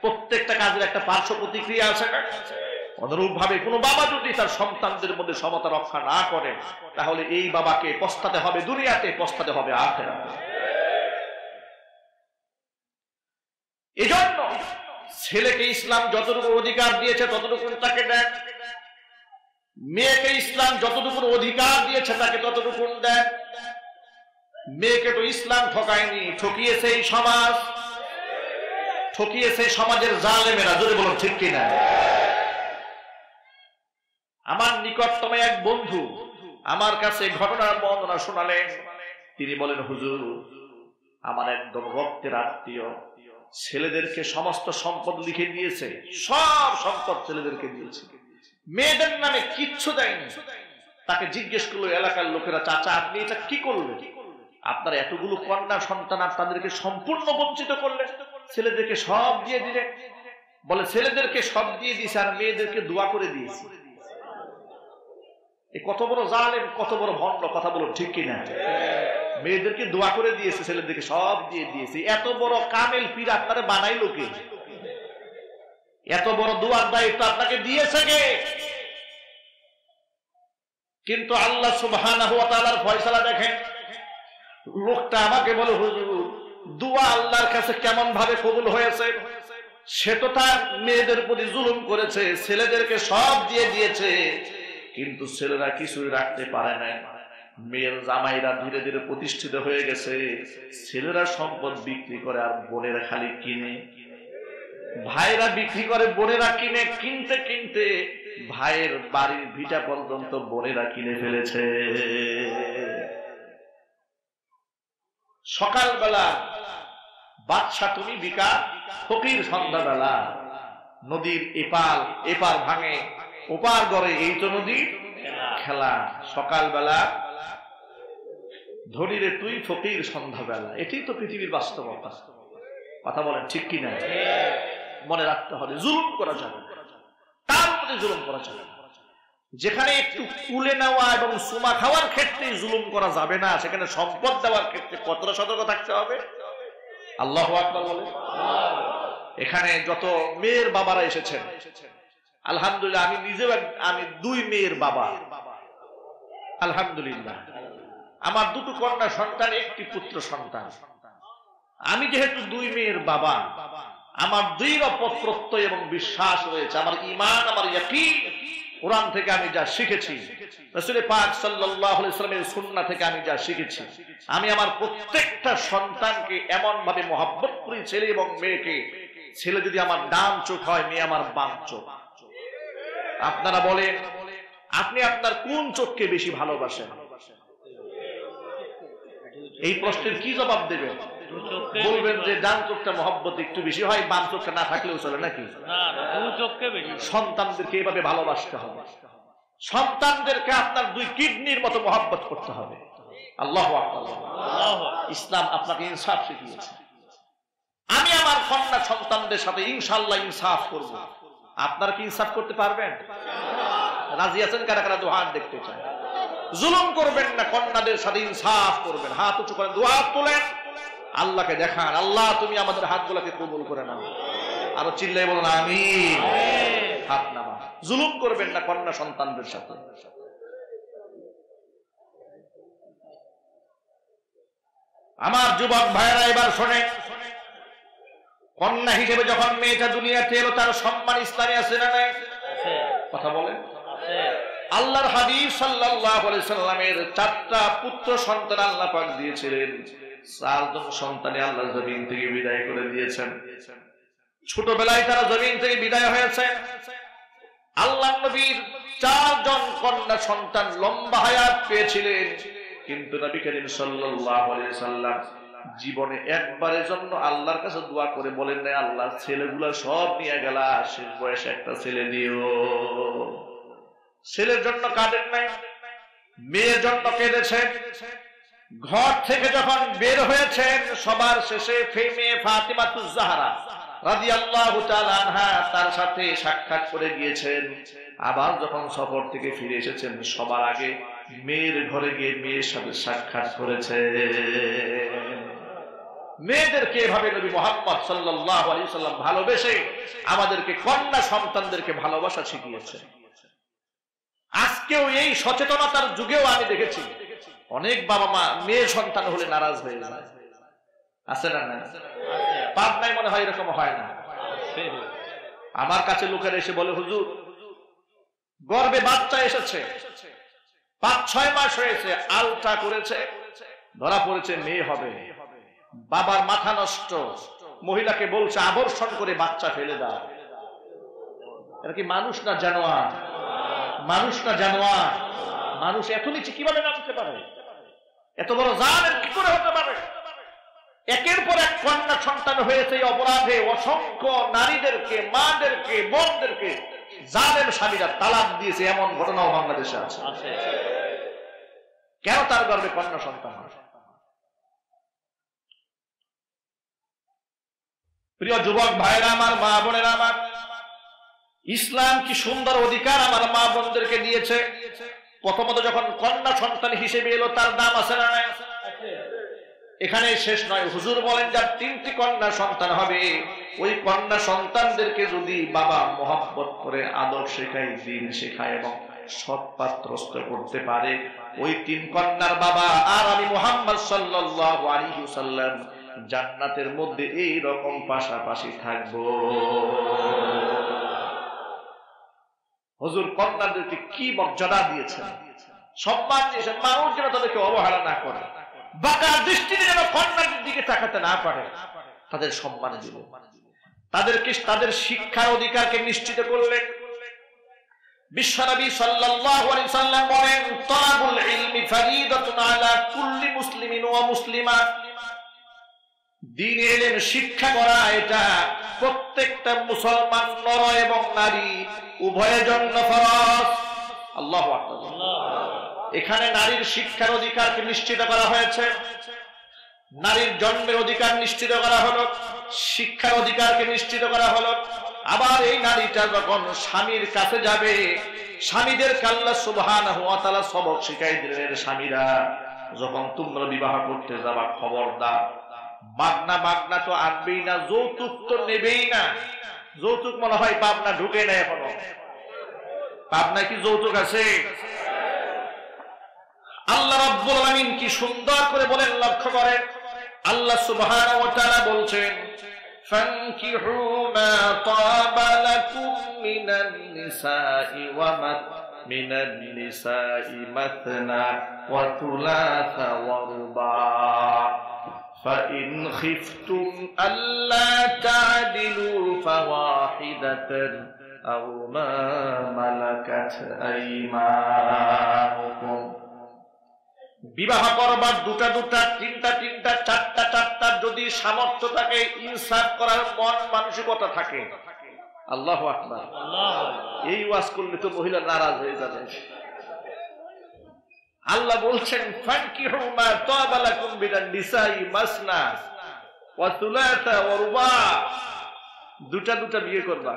প্রত্যেকটা কাজের একটা পার্শ্ব প্রতিক্রিয়া আছে না? অনুরূপ ভাবে কোন বাবা যদি তার সন্তানদের মধ্যে সমতা রক্ষা না করে, তাহলে এই বাবাকে পস্তাতে হবে দুনিয়াতে, পস্তাতে হবে আখিরাতে। এজন্য ছেলেকে ইসলাম যতটুকু অধিকার দিয়েছে ততটুকু তাকে দেন, মেয়েকে ইসলাম যতটুকু অধিকার দিয়েছে তাকে ততটুকু দেন। মেয়েকে তো ইসলাম ঠকায়নি, ঠকিয়েছে এই সমাজ, ঠকিয়েছে সমাজের জালেমেরা। যদি বলুন ঠিক কিনা? আমার নিকটতম এক বন্ধু আমার কাছে ঘটনার বর্ণনা শোনালেন। তিনি বলেন, হুজুর, আমার একদম রক্তের আত্মীয় ছেলেদেরকে সমস্ত সম্পদ লিখে দিয়েছে, সব সম্পদ ছেলেদেরকে দিয়েছে, মেয়েদের নামে কিচ্ছু দেয়নি। তাকে জিজ্ঞেস করলো এলাকার লোকেরা, চাচা আপনি এটা কি করলেন? আপনার এতগুলো কন্যা সন্তান, আর তাদেরকে সম্পূর্ণ বঞ্চিত করলেন, ছেলেদেরকে সব দিয়ে দিলেন। বলে, ছেলেদেরকে সব দিয়ে দিয়েছে আর মেয়েদেরকে দোয়া করে দিয়েছে। কত বড় জালেম, কত বড় ভণ্ড! কথা বলুন ঠিক কিনা? মেয়েদেরকে দোয়া করে দিয়েছে, ছেলেদেরকে সব দিয়ে দিয়েছে। এত বড় কামেল পীর আপনারা বানাইলো কে? এত বড় দোয়ার দায়িত্ব আপনাকে দিয়েছে কে? কিন্তু আল্লাহ সুবহানাহু ওয়া তাআলার ফয়সালা দেখেন। লোকটা আমাকে বলে, হুজুর, দোয়া আল্লাহর কাছে কেমন ভাবে কবুল হয়েছে? সে তো তার মেয়েদের প্রতি জুলুম করেছে, ছেলেদেরকে সব দিয়ে দিয়েছে, কিন্তু ছেলেরা কিছুই রাখতে পারে না। মেয়ের জামাইরা ধীরে ধীরে প্রতিষ্ঠিত হয়ে গেছে, ছেলেরা সম্পদ বিক্রি করে আর বোনেরা খালি কিনে। ভাইরা বিক্রি করে, বোনেরা কিনে। কিনতে কিনতে ভাইয়ের বাড়ির ভিটা পর্যন্ত বোনেরা কিনে ফেলেছে। সকালবেলা বাদশা তুমি বিকা, ফকির সন্ধ্যাবেলা। নদীর এপার ভাঙে, ওপার গড়ে, এই তো নদীর খেলা। সকালবেলা ধনীরে তুই, ফকির সন্ধ্যাবেলা। এটাই তো পৃথিবীর বাস্তবতা। কথা বলেন ঠিক কিনা? মনে রাখতে হবে, জুলুম করা যাবে, তার মধ্যে জুলুম করা যাবে। যেখানে একটু কুলে নেওয়া এবং সুমা খাওয়ার ক্ষেত্রে জুলুম করা যাবে না, সেখানে সম্পদ দেওয়ার ক্ষেত্রে কতটা সতর্ক থাকতে হবে। আল্লাহু আকবার বলে। এখানে যত মেয়ের বাবারা এসেছেন, আলহামদুলিল্লাহ, আমি নিজেও আমি 2 মেয়ের বাবা। আলহামদুলিল্লাহ, আমার 2 কন্যা সন্তান, 1 পুত্র সন্তান। আমি যেহেতু 2 মেয়ের বাবা, আমার দৃঢ় প্রত্যয় এবং বিশ্বাস রয়েছে, আমার ঈমান, আমার ইয়াকিন, কোরআন থেকে আমি যা শিখেছি, রাসূল পাক সাল্লাল্লাহু আলাইহি ওয়াসাল্লামের সুন্নাহ থেকে আমি যা শিখেছি, আমি আমার প্রত্যেকটা সন্তানকে এমন ভাবে মহব্বত করি, ছেলে এবং মেয়েকে। ছেলে যদি আমার ডান চোখ হয়, মেয়ে আমার বাম চোখ। আপনারা বলেন, আপনি আপনার কোন চোখকে বেশি ভালোবাসেন? এই প্রশ্নের কি জবাব দেবেন? বলবেন যে ডান চোখটা মহব্বত একটু বেশি হয়, বাম চোখটা না থাকলেও চলে নাকি? সন্তানদেরকে এভাবে ভালোবাসতে হবে। সন্তানদেরকে আপনার দুই কিডনির মতো মহব্বত করতে হবে। আল্লাহু আকবার। ইসলাম আপনাকে ইনসাফ শিখিয়েছে। আমি আমার কন্যা সন্তানদের সাথে ইনশাআল্লাহ ইনসাফ করব। আপনারা কি ইনসাফ করতে পারবেন? রাজি আছেন? কারা কারা দু হাত দেখতে চায়? জুলুম করবেন না, কন্যাদের সাথে ইনসাফ করবেন। হাত উঁচু করেন, দু হাত তোলেন, আল্লাহকে দেখান, আল্লাহ তুমি আমাদের হাতগুলোকে কবুল করে নাও। আরো চিল্লায় বলুন আমিন। হাত নামা। জুলুম করবেন না কন্যা সন্তানদের সাথে। আমার যুবক ভাইয়েরা এবার শোনে, কন্যা হিসেবে যখন মেয়েটা দুনিয়াতে এলো, তার সম্মান ইসলামে আছে না নাই? কথা বলেন। আল্লাহর হাবিব সাল্লাল্লাহু আলাইহি সাল্লামের 4টা পুত্র সন্তান আল্লাহ পাক দিয়েছিলেন। 4 জন সন্তানে আল্লাহ জমিন থেকে বিদায় করে দিয়েছেন। ছোটবেলায় তারা জমিন থেকে বিদায় হয়েছে। আল্লাহ নবীর 4 জন কন্যা সন্তান লম্বা হায়াত পেয়েছিলেন, কিন্তু নবী করিম সাল্লাল্লাহু আলাইহি সাল্লাম জীবনে একবারের জন্য আল্লাহর কাছে দোয়া করে বলেন না, আল্লাহ ছেলেগুলা সব নিয়ে গেলা, শেষ বয়সে একটা ছেলে দিও। ছেলের জন্য কাঁদেন নাই, মেয়ের জন্য কেঁদেছেন। ঘর থেকে যখন বের হয়েছেন, সবার শেষে মেয়ে ফাতিমাতুজ জাহরা রাদিয়াল্লাহু তাআলা আনহা তার সাথে সাক্ষাৎ করে গিয়েছেন। আবার যখন সফর থেকে ফিরে এসেছেন, সবার আগে মেয়ের ঘরে গিয়ে মেয়ের সাথে সাক্ষাৎ করেছে। মেয়েদেরকে এভাবে নবী মুহাম্মদ সাল্লাল্লাহু আলাইহি ওয়াসাল্লাম ভালোবেসে আমাদেরকে কন্যা সন্তানদেরকে ভালোবাসা শিখিয়েছে। আজকেও এই সচেতনতার যুগেও আমি দেখেছি অনেক বাবা মা মেয়ে সন্তান হলে নারাজ হয়ে যায়। আছে না? না পাবনায় মনে হয় এরকম হয় না? আমার কাছে লোকেরা এসে বলে, হুজুর গর্ভে বাচ্চা এসেছে, 5-6 মাস হয়েছে, আলট্রা করেছে, ধরা পড়েছে মেয়ে হবে। বাবার মাথা নষ্ট, মহিলাকে বলছে আবর্ষণ করে বাচ্চা ফেলে দাও। এটা কি মানুষ না জানোয়ার? মানুষ না জানোয়ার? মানুষ এত নিচে কিভাবে নামতে পারে? এত বড় জালেম কি করে হতে পারে? একের পর এক কন্যা সন্তান হয়েছে, এই অপরাধে অসংখ্য নারীদেরকে, মাদেরকে, বোনদেরকে জালেম স্বামীরা তালাক দিয়েছে। এমন ঘটনাও বাংলাদেশে আছে। কেন? তার গর্ভে কন্যা সন্তান। প্রিয় যুবক ভাইরা আমার, মা বোনেরা আমার, ইসলাম কি সুন্দর অধিকার আমার মা বোনদেরকে দিয়েছে। প্রথমত যখন কন্যা সন্তান হিসেবে এলো, তার দাম আছে না? এখানে শেষ নয়। হুজুর বলেন যার 3টি কন্যা সন্তান হবে, ওই কন্যা সন্তানদেরকে যদি বাবা মহব্বত করে, আদব শেখায়, দিন শেখায় এবং সৎপাত্রস্থ করতে পারে, ওই 3 কন্যার বাবা আর আমি মুহাম্মদ সাল্লাল্লাহু আলাইহি ওয়াসাল্লাম জান্নাতের মধ্যে এই রকম পাশাপাশি থাকবো। হুজুর কন্যাদেরকে কি মর্যাদা দিয়েছেন, সম্মান দিয়েছেন। মানুষ যেন তাদেরকে অবহেলা না করে, বাঁকা দৃষ্টিতে যেন কন্যাদের দিকে তাকাতে না পারে, তাদের সম্মান দিল। তাদেরকে তাদের শিক্ষার অধিকারকে নিশ্চিত করলেন। বিশ্বনবী সাল্লাল্লাহু আলাইহি সাল্লাম বলেন, তালাবুল ইলমি ফরিদাতুন আলা কুল্লি মুসলিমিন ওয়া মুসলিমা। দ্বীনের ইলম শিক্ষা করা এটা প্রত্যেকটা মুসলমান নর এবং নারী উভয়ের জন্য ফরজ। আল্লাহু আকবার। এখানে নারীর শিক্ষার অধিকারকে নিশ্চিত করা হয়েছে, নারীর জন্মের অধিকার নিশ্চিত করা হলো, শিক্ষার অধিকারকে নিশ্চিত করা হলো। আবার এই নারীটা যখন স্বামীর কাছে যাবে, স্বামীদেরকে আল্লাহ সুবহানাহু ওয়া তাআলা সবক শিখাই দিলেন, স্বামীরা যখন তোমরা বিবাহ করতে যাবা, খবরদার মাগনা তো আনবেই না, যৌতুক তো নেবেই না। যৌতুক মনে হয় পাবনা ঢুকে না এখনো। পাবনায় কি যৌতুক আছে? আল্লাহ রাব্বুল আলামিন কি সুন্দর করে বলেন, লক্ষ্য করেন। আল্লাহ সুবহানাহু ওয়া তাআলা বলছেন, فانكحوا ما طاب لكم من النساء مثنى وثلاث ورباع فإن خفتم ألا تعدلوا فواحدة أو ما ملكت أيمانكم বিবাহ করবার দুটা দুটা তিনটা তিনটা চারটা চারটা যদি সামর্থ্য থাকে, ইনসাফ করার মন মানসিকতা থাকে, আল্লাহু আকবার। এই ওয়াজ করলে তো মহিলা নারাজ হয়ে যাবে। আল্লাহ বলছেন ফানকিহু মা তাবা লাকুম মিনান নিসাই মাসনা ওয়া থুলাথা ওয়া রুবা, দুটা দুটা বিয়ে করবা,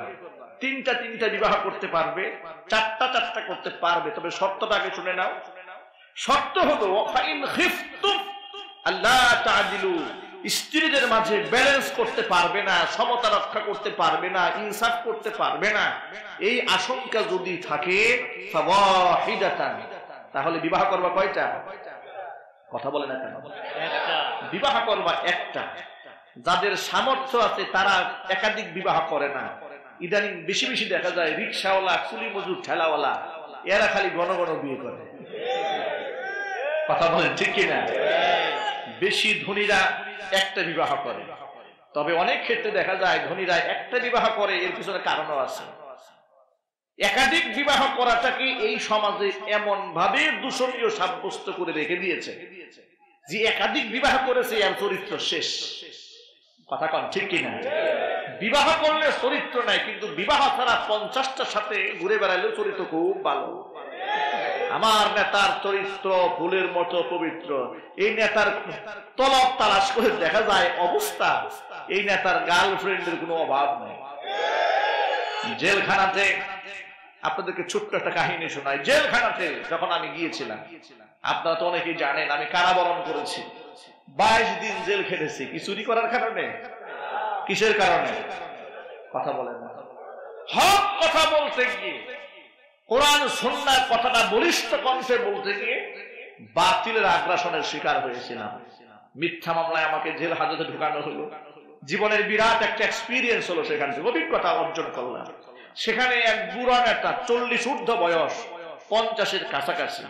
তিনটা তিনটা বিবাহ করতে পারবে, চারটা চারটা করতে পারবে, তবে শর্তটাকে শুনে নাও। শর্ত হলো ফাইন খিফতুম আল্লা তা'দিলু, স্ত্রীদের মাঝে ব্যালেন্স করতে পারবে না, সমতা রক্ষা করতে পারবে না, ইনসাফ করতে পারবে না, এই আশঙ্কা যদি থাকে ফাওয়াহিদাতান, তাহলে বিবাহ করবা কয়টা? কথা বলে না কেন? বিবাহ করবা একটা। যাদের সামর্থ্য আছে তারা একাধিক বিবাহ করে না। ইদানিং বেশি বেশি দেখা যায় রিকশাওয়ালা, কুলি মজুর, ঠেলাওয়ালা, এরা খালি ঘন ঘন বিয়ে করে। কথা বলেন ঠিক কিনা? বেশি ধনীরা একটা বিবাহ করে, তবে অনেক ক্ষেত্রে দেখা যায় ধনীরা একটা বিবাহ করে, এর পিছনে কারণও আছে। একাধিক বিবাহ করাটাকে এই সমাজে এমন ভাবে দূষণীয় সাব্যস্ত করে রেখে দিয়েছে যে একাধিক বিবাহ করেছে এর চরিত্র শেষ। কথা কন ঠিক কিনা? বিবাহ করলে চরিত্র নাই, কিন্তু বিবাহ ছাড়া 50টার সাথে ঘুরে বেড়ালেও চরিত্র খুব ভালো। আমার নেতার চরিত্র ফুলের মতো পবিত্র, এই নেতার তলব তালাশ করে দেখা যায় অবস্থা, এই নেতার গার্লফ্রেন্ডের কোনো অভাব নেই। জেলখানাতে আপনাদেরকে ছোট্ট একটা কাহিনী শোনাই। জেলখানাতে যখন আমি গিয়েছিলাম, আপনারা তো অনেকেই জানেন আমি কারাবরণ করেছি, 22 দিন জেল খেটেছি। কি চুরি করার কারণে? কিসের কারণে? কথা বলেন না। হক কথা বলতে গিয়ে, কোরআন সুন্নাহর কথাটা বলিষ্ঠ কণ্ঠে বলতে গিয়ে বাতিলের আগ্রাসনের শিকার হয়েছিলাম। মিথ্যা মামলায় আমাকে জেল হাজতে ঢুকানো হলো। জীবনের বিরাট একটা এক্সপিরিয়েন্স হলো, সেখান থেকে অভিজ্ঞতা অর্জন করলাম। সেখানে এক বুড়া নেতা, 40 ঊর্ধ্ব বয়স, 50-এর কাছাকাছি,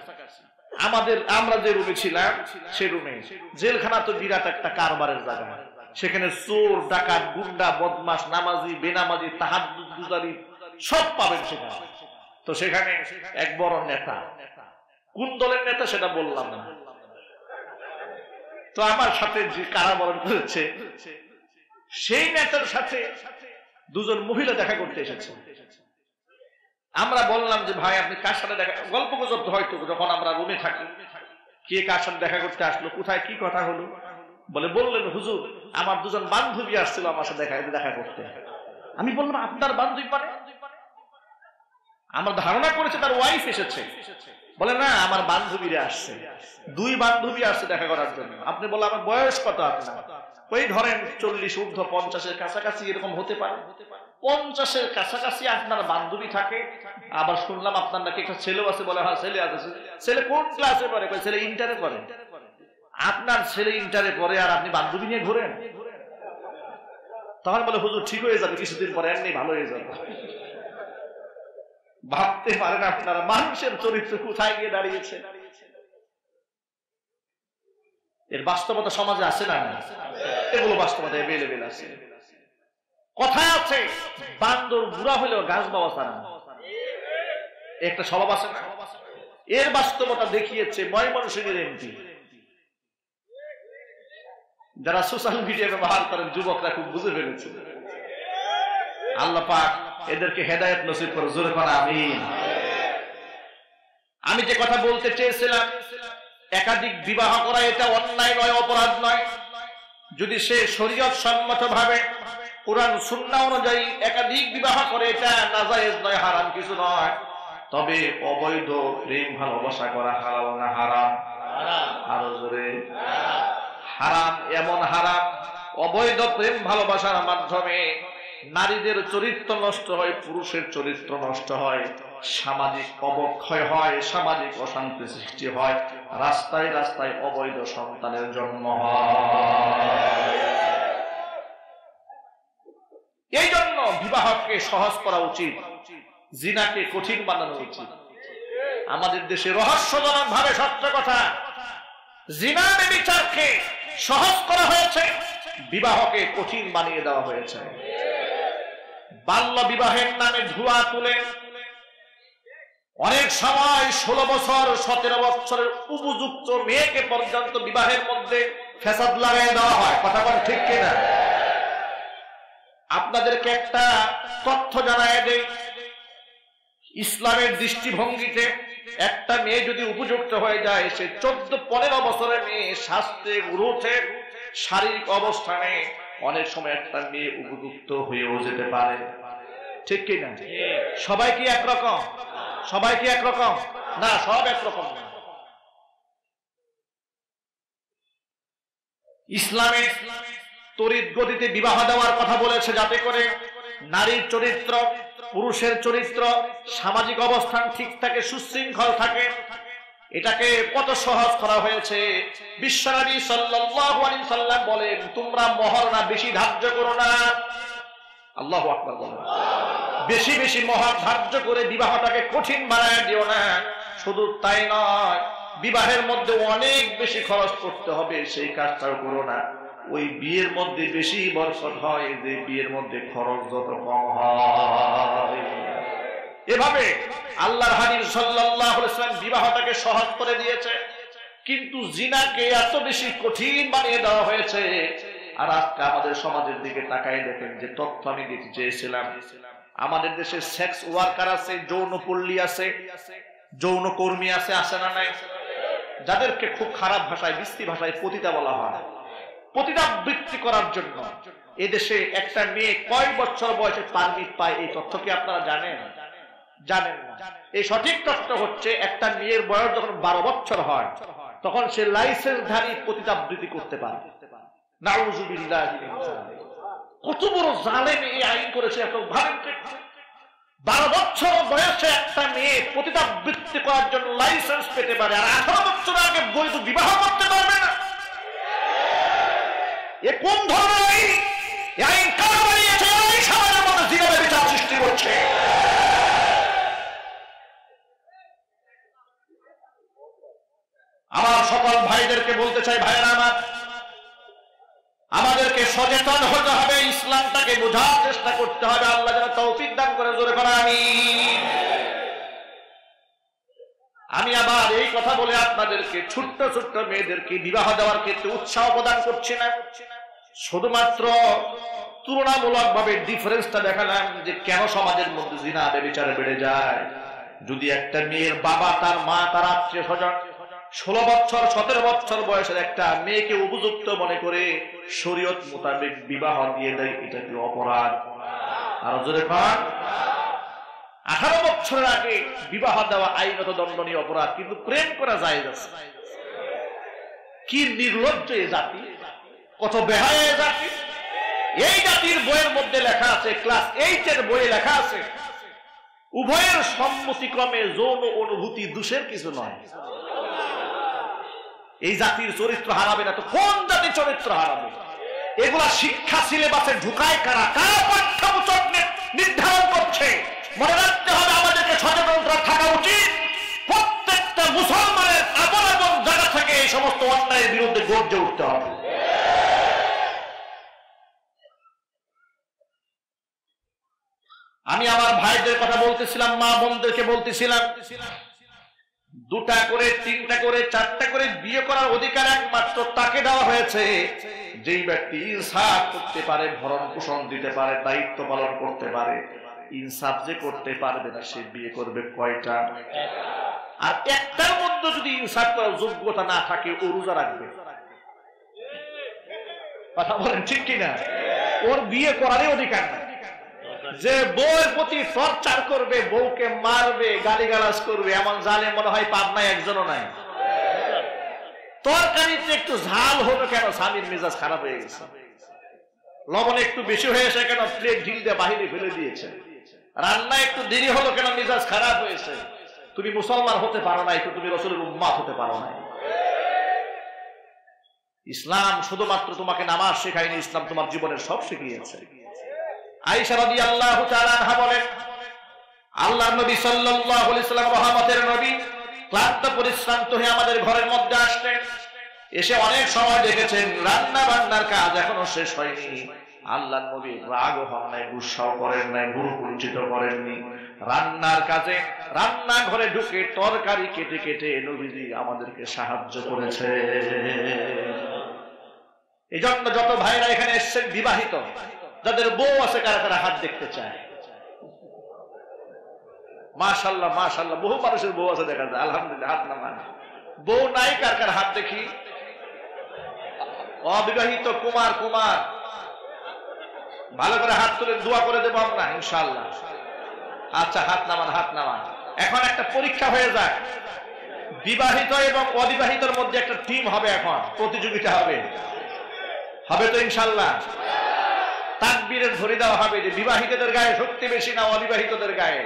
আমরা যে রুমে ছিলাম সে রুমে, জেলখানা তো বিরাট একটা কারবারের জায়গা, সেখানে চোর, ডাকাত, গুন্ডা, বদমাশ, নামাজি, বেনামাজি, তাহাজ্জুদ গুজারি সব পাবেন সেখানে। তো সেখানে এক বড় নেতা, কোন দলের নেতা সেটা বললাম না, তো আমার সাথে যে কারাবরণ করেছে সেই নেতার সাথে দুজন মহিলা দেখা করতে এসেছে। আমরা বললাম যে ভাই আপনি কার সাথে দেখা, গল্প গুজব হয়তো যখন আমরা রুমে থাকি, কে কার সাথে দেখা করতে আসলো, কোথায় কি কথা হলো, বললেন হুজুর আমার দুজন বান্ধবী আসছিল আমার সাথে দেখা করতে। আমি বললাম আপনার বান্ধবী মানে? আমার ধারণা করেছে তার ওয়াইফ এসেছে। বলে না, আমার বান্ধবীরা আসছে, 2 বান্ধবী আসছে দেখা করার জন্য। আপনি বললেন আমার বয়স কত আপনার? ওই ধরেন 40 ঊর্ধ্ব, 50-এর কাছাকাছি এরকম হতে পারে। 50-এর কাছাকাছি আপনার বান্ধবী থাকে। আবার শুনলাম আপনার নাকি একটা ছেলেও আছে। বলে হ্যাঁ ছেলে আছে। ছেলে কোন ক্লাসে পড়ে? ছেলে ইন্টারে পড়ে। আপনার ছেলে ইন্টারে পড়ে আর আপনি বান্ধবী নিয়ে ঘুরেন? তখন বলে হুজুর ঠিক হয়ে যাবে, কিছুদিন পরে এমনি ভালো হয়ে যাবে। ভাবতে পারেন আপনারা মানুষের চরিত্র কোথায় গিয়ে দাঁড়িয়েছে। এর বাস্তবতা সমাজে আছে না? এগুলো বাস্তবতা এভেলেবেল আছে। কথায় আছে বান্দর বুড়া হলেও গাছ বাবা ছাড়া না, একটা স্বভাব আছে না? এর বাস্তবতা দেখিয়েছে ময়মনসিংহের এমপি। যারা সোশ্যাল মিডিয়া ব্যবহার করেন যুবকরা খুব বুঝে ফেলেছে। আল্লাহ পাক এদেরকে হেদায়েত নসিব করে, জোরে করে আমিন। আমি যে কথা বলতে চেয়েছিলাম, একাধিক বিবাহ করা এটা অন্যায় নয়, অপরাধ নয়। যদি সে শরীয়ত সম্মত ভাবে কোরআন সুন্নাহ অনুযায়ী একাধিক বিবাহ করে, এটা নাজায়েজ নয়, হারাম কিছু নয়। তবে অবৈধ প্রেম ভালোবাসা করা হালাল না হারাম? আরো জোরে হারাম। এমন হারাম, অবৈধ প্রেম ভালোবাসার মাধ্যমে নারীদের চরিত্র নষ্ট হয়, পুরুষের চরিত্র নষ্ট হয়, সামাজিক অবক্ষয় হয়, সামাজিক অশান্তি সৃষ্টি হয়, রাস্তায় রাস্তায় অবৈধ সন্তানের জন্ম হয়। বিবাহকে সহজ করা উচিত, জিনাকে কঠিন বানানো উচিত। আমাদের দেশে রহস্যজনক ভাবে সত্য কথা, জিনা ব্যভিচারকে সহজ করা হয়েছে, বিবাহকে কঠিন বানিয়ে দেওয়া হয়েছে। বাল্য বিবাহের নামে ধোঁয়া তুলে অনেক সময় 16 বছর 17 বছরের উপযুক্ত মেয়েকে পর্যন্ত বিবাহের মধ্যে ফ্যাসাদ লাগাই দেওয়া হয়। কথা বল ঠিক কিনা? আপনাদেরকে একটা তথ্য জানায় দেই, ইসলামের দৃষ্টিভঙ্গিতে একটা মেয়ে যদি উপযুক্ত হয়ে যায়, সে 14-15 বছরের মেয়ে স্বাস্থ্যে গ্রোথে শারীরিক অবস্থানে অনেক সময় একটা মেয়ে উপযুক্ত হয়েও যেতে পারে। ঠিক কিনা? সবাই কি একরকম? সবাই কি একরকম না? সব একরকম না। ইসলামে তড়িৎ গতিতে বিবাহ দেওয়ার কথা বলেছে, যাতে করে নারীর চরিত্র, পুরুষের চরিত্র, সামাজিক অবস্থান ঠিক থাকে, সুশৃঙ্খল থাকে। এটাকে কত সহজ করা হয়েছে। বিশ্বনবী সাল্লাল্লাহু আলাইহি সাল্লাম বলেন, তোমরা মহরনা বেশি ধার্য করো না। আল্লাহু আকবার বলেন। বেশি বেশি মহর ধার্য করে বিবাহটাকে কঠিন বানায় দিও না। শুধু তাই নয়, বিবাহের মধ্যে অনেক বেশি খরচ করতে হবে, সেই কাজটাও করো না। ওই বিয়ের মধ্যে বেশি বরকত হয় যে বিয়ের মধ্যে খরচ যত কম হয়। এভাবে আল্লাহর হাবিব সাল্লাল্লাহু আলাইহি ওয়াসাল্লাম বিবাহটাকে সহজ করে দিয়েছে, কিন্তু জিনাকে এত বেশি কঠিন বানিয়ে দেওয়া হয়েছে। আর আজকে আমাদের সমাজের দিকে তাকায় দেখেন, যে তথ্য আমি দিতে চেয়েছিলাম, আমাদের দেশে সেক্স ওয়ার্কার আছে, যৌনপল্লী আছে, যৌন কর্মী আছে, আছে না নাই? যাদেরকে খুব খারাপ ভাষায়, বিশ্রী ভাষায় পতিতা বলা হয়। পতিতা বৃত্তি করার জন্য এদেশে একটা মেয়ে কয় বছর বয়সে পারমিট পায়, এই তথ্য কি আপনারা জানেন? জানেন না। এই সঠিক তথ্য হচ্ছে, একটা মেয়ের বয়স যখন 12 বছর হয়, তখন সে লাইসেন্সধারী পতিতা বৃত্তি করতে পারে। নাউযুবিল্লাহি মিন যালিক। কত বড় জালেম এই আইন করেছে, এত ভাবেন। 12 বছর বয়সে একটা মেয়ে পতিতা বৃত্তি করার জন্য লাইসেন্স পেতে পারে, আর 18 বছর আগে বৈধ বিবাহ করতে পারবে না। এ কোন ধরনের আইন? এই আইন কারা বানিয়েছে? এই সমাজের মধ্যে জিনা ব্যভিচার সৃষ্টি করছে। আমার সকল ভাইদেরকে বলতে চাই, ভাইয়েরা আমার, আমাদেরকে সচেতন হতে হবে, ইসলামটাকে বোঝার চেষ্টা করতে হবে। আল্লাহ যেন তৌফিক দান করে, জোরে করে আমিন। আমি আবার এই কথা বলে আপনাদেরকে, ছোট্ট ছোট্ট মেয়েদেরকে বিবাহ দেওয়ার ক্ষেত্রে উৎসাহ প্রদান করছি না, শুধুমাত্র তুলনামূলক ভাবে ডিফারেন্সটা দেখালাম যে কেন সমাজের মধ্যে জিনা ব্যভিচার বেড়ে যায়। যদি একটা মেয়ের বাবা, তার মা, তার আত্মীয় স্বজন 16 বছর 17 বছর বয়সের একটা মেয়েকে উপযুক্ত মনে করে শরীয়ত মোতাবেক বিবাহ দিয়ে দেয়, এটা কি অপরাধ? আর জোরে পান। 18 বছরের আগে বিবাহ দেওয়া আইনত দণ্ডনীয় অপরাধ, কিন্তু প্রেম করা যায় যাচ্ছে। কি নির্লজ্জ এই জাতি, কত বেহায়া এই জাতি। এই জাতির বইয়ের মধ্যে লেখা আছে, ক্লাস 8 এর বইয়ে লেখা আছে, উভয়ের সম্মতিক্রমে যৌন অনুভূতি দোষের কিছু নয়। এই জাতির চরিত্র হারাবে না তো কোন জাতির চরিত্র হারাবে? এগুলা শিক্ষা সিলেবাসে ঢুকায় কারা? কারা পাঠ্যপুস্তক নির্ধারণ করছে? মনে রাখতে হবে, আমাদেরকে সচেতন থাকা উচিত। প্রত্যেকটা মুসলমানের আপন আপন জায়গা থেকে এই সমস্ত অন্যায়ের বিরুদ্ধে গর্জে উঠতে হবে। আমি আমার ভাইদের কথা বলতেছিলাম, মা বোনদেরকে বলতেছিলাম, 2টা করে 3টা করে 4টা করে বিয়ে করার অধিকার একমাত্র তাকে দেওয়া হয়েছে যেই ব্যক্তি ইনসাফ করতে পারে, ভরণ পোষণ দিতে পারে, দায়িত্ব পালন করতে পারে। ইনসাফ যে করতে পারবে না, সে বিয়ে করবে কয়টা? আর একটার মধ্যে যদি ইনসাফ করার যোগ্যতা না থাকে, ও রোজা রাখবে। কথা বলেন ঠিক কিনা? ওর বিয়ে করারই অধিকার নাই। যে বউয়ের প্রতি টর্চার করবে, বউকে মারবে, গালিগালাজ করবে, এমন জালে মনে হয় পাবনায় একজনও নাই। তরকারিতে একটু ঝাল হলো কেন, স্বামীর মেজাজ খারাপ হয়ে গেছে। লবণ একটু বেশি হয়েছে কেন, প্লেট ঢিল দিয়ে বাহিরে ফেলে দিয়েছে। রান্না একটু দেরি হলো কেন, মেজাজ খারাপ হয়েছে। তুমি মুসলমান হতে পারো নাই তো তুমি রাসূলের উম্মত হতে পারো নাই। ইসলাম শুধুমাত্র তোমাকে নামাজ শেখায়নি, ইসলাম তোমার জীবনের সব শিখিয়েছে। আয়েশা রাদিয়াল্লাহু তাআলা আল্লাহর নবী সাল্লাল্লাহু আলাইহি ওয়াসাল্লাম রহমতের নবী ক্লান্ত পরিশ্রান্ত হয়ে আমাদের ঘরের মধ্যে আসলেন। এসে অনেক সময় দেখেছেন রান্না বান্নার কাজ এখনো শেষ হয়নি। আল্লাহর নবী রাগও হন নাই, গুসাও করেন নাই, গুরু কুঞ্চিত করেননি। রান্নার কাজে রান্নাঘরে ঢুকে তরকারি কেটে কেটে নবীজি আমাদেরকে সাহায্য করেছে। এই জন্য যত ভাইরা এখানে এসছেন বিবাহিত, যাদের বউ আছে, কারা কারা হাত দেখতে চায়? মাশাআল্লাহ মাশাআল্লাহ, বহু মানুষের বউ আছে দেখা যায়, আলহামদুলিল্লাহ, হাত নামান। বউ নাই, কার কার হাত দেখি? অবিবাহিত কুমার কুমার ভালো করে হাত তুলে দোয়া করে দেবো আমরা ইনশাআল্লাহ। আচ্ছা, হাত নামান, হাত নামান। এখন একটা পরীক্ষা হয়ে যায়, বিবাহিত এবং অবিবাহিতর মধ্যে একটা টিম হবে, এখন প্রতিযোগিতা হবে, হবে তো ইনশাআল্লাহ? তাকবীরের ধরে দেওয়া হবে যে বিবাহিতদের গায়ে শক্তি বেশি না অবিবাহিতদের গায়ে।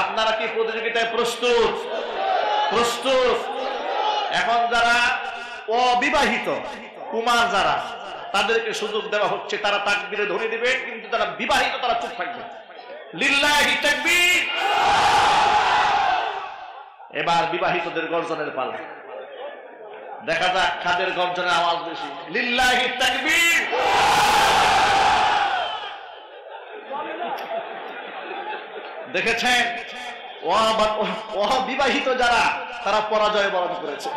আপনারা কি প্রতিযোগিতায় প্রস্তুত? প্রস্তুত? এখন যারা অবিবাহিত কুমার যারা, তাদেরকে সুযোগ দেওয়া হচ্ছে, তারা তাকবীরে ধরে দিবে, কিন্তু যারা বিবাহিত তারা চুপ থাকবে। লিল্লাহি তাকবীর। এবার বিবাহিতদের গর্জনের পালা, দেখা যাক কাদের গর্জনের আওয়াজ বেশি। লিল্লাহি তাকবীর। দেখেছেন অবিবাহিত যারা, তারা পরাজয় বরণ করেছে।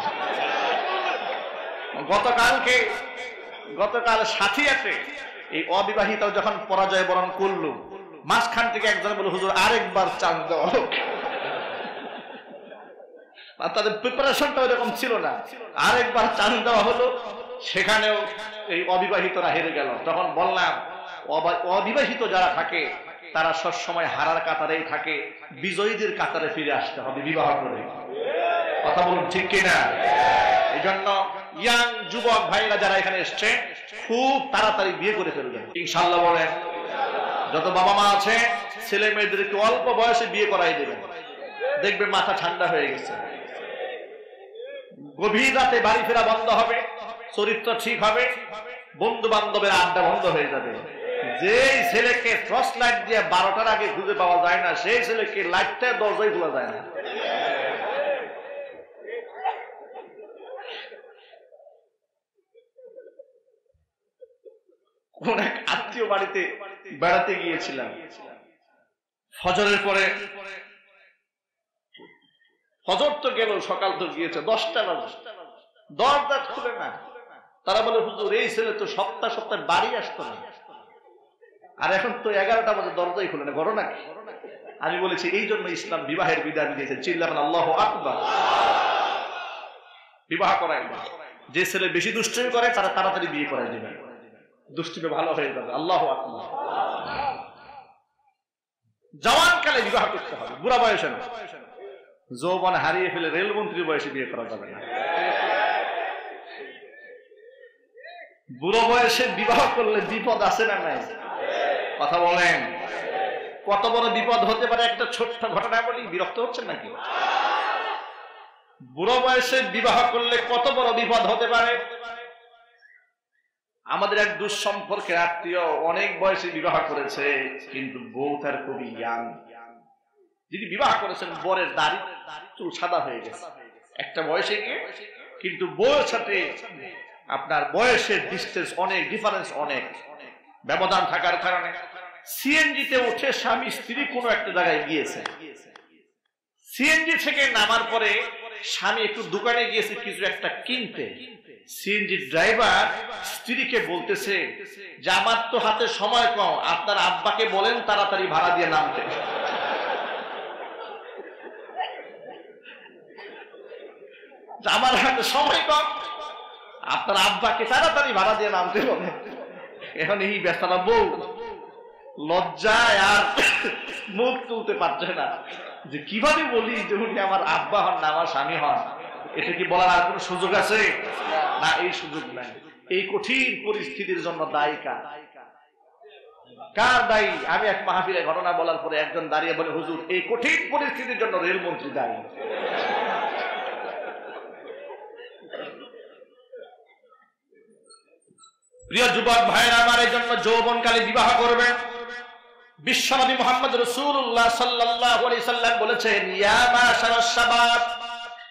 গতকাল সাথিয়াতে এই অবিবাহিত যখন পরাজয় বরণ করলো, মাঝখান থেকে একজন বলে, হুজুর আরেকবার চান্স দেওয়া হোক। তাদের প্রিপারেশনটা এরকম ছিল না, আরেকবার চান্স দেওয়া হলো, সেখানেও এই অবিবাহিতরা হেরে গেল। তখন বললাম, অবিবাহিত যারা থাকে তারা সবসময় হারার কাতারেই থাকে, বিজয়ীদের কাতারে ফিরে আসতে হবে বিবাহ করে। কথা বলুন ঠিক কিনা? এই জন্য ইয়াং যুবক ভাইরা যারা এখানে এসছে, খুব তাড়াতাড়ি বিয়ে করে ফেলবেন ইনশাআল্লাহ। বলেন, যত বাবা মা আছে ছেলে মেয়েদেরকে অল্প বয়সে বিয়ে করাই দেবেন, দেখবে মাথা ঠান্ডা হয়ে গেছে। গভীর রাতে বাড়ি ফেরা বন্ধ হবে, চরিত্র ঠিক হবে, বন্ধু বান্ধবের আড্ডা বন্ধ হয়ে যাবে। যেই ছেলেকে টর্চ লাইট দিয়ে 12টার আগে খুঁজে পাওয়া যায় না, সেই ছেলেকে লাইটটা দরজায় খোলা যায় না। কোন এক আত্মীয় বাড়িতে বেড়াতে গিয়েছিলাম, ফজরের পরে, ফজর তো গেল, সকাল তো গিয়েছে, 10টা বাজে, দরজা খুলে না। তারা বলে, হুজুর এই ছেলে তো সপ্তাহ সপ্তাহ বাড়ি আসতো না, আর এখন তো 11টা বাজে দরজাই খুলে না, ঘটনা কি? আমি বলেছি, এই জন্য ইসলাম বিবাহের বিধান দিয়েছে। চিল্লাবেন আল্লাহু আকবার। বিবাহ করাই না, যে ছেলে বেশি দুষ্টুমি করে তারা তাড়াতাড়ি বিয়ে করাই দেবে, দুষ্টুমি ভালো হয়ে যাবে। আল্লাহু আকবার। জওয়ানকালে বিবাহ করতে হবে, বুড়া বয়সে না। যৌবন হারিয়ে ফেলে রেলমন্ত্রীর বয়সে বিয়ে করা যাবে না। বুড়ো বয়সে বিবাহ করলে বিপদ আছে না নাই? কথা বলেন, কত বড় বিপদ হতে পারে। একটা ছোট্ট ঘটনা বলি, বিরক্ত হচ্ছেন নাকি? বুড়ো বয়সে বিবাহ করলে কত বড় বিপদ হতে পারে। আমাদের এক দুঃসম্পর্কের আত্মীয় অনেক বয়সে বিবাহ করেছে, কিন্তু বউ তার খুবই ইয়াং। যিনি বিবাহ করেছেন, বরের দাড়ি চুল সাদা হয়ে গেছে একটা বয়সে গিয়ে, কিন্তু বউয়ের সাথে আপনার বয়সের ডিস্টেন্স অনেক, ডিফারেন্স অনেক, ব্যবধান থাকার কারণে সিএনজিতে উঠে স্বামী স্ত্রী কোনো একটা জায়গায় গিয়েছে। সিএনজি থেকে নামার পরে স্বামী একটু দোকানে গিয়েছে কিছু একটা কিনতে। সিএনজি ড্রাইভার স্ত্রীকে বলতেছে যে, আমার তো হাতে সময় কম, আপনার আব্বাকে বলেন তাড়াতাড়ি ভাড়া দিয়ে নামতে। আমার হাতে সময় কম, আপনার আব্বাকে তাড়াতাড়ি ভাড়া দিয়ে নামতে বলে। এখন এই বেচারা বউ লজ্জায় আর মুখ তুলতে পারছে না, যে কিভাবে বলি যে উনি আমার আব্বা হন না আমার স্বামী হন। এটা কি বলার আর কোন সুযোগ আছে? না, এই সুযোগ নাই। এই কঠিন পরিস্থিতির জন্য দায়ী কার দায়ী? আমি এক মাহফিলে ঘটনা বলার পরে একজন দাঁড়িয়ে বলে, হুজুর এই কঠিন পরিস্থিতির জন্য রেলমন্ত্রী দায়ী। প্রিয় যুবক ভাইরা আমার, এই জন্য যৌবনকালে বিবাহ করবেন। বিশ্বনবী মুহাম্মদ রাসূলুল্লাহ সাল্লাল্লাহু আলাইহি সাল্লাম বলেছেন, ইয়া মাশারাশ শাবাব,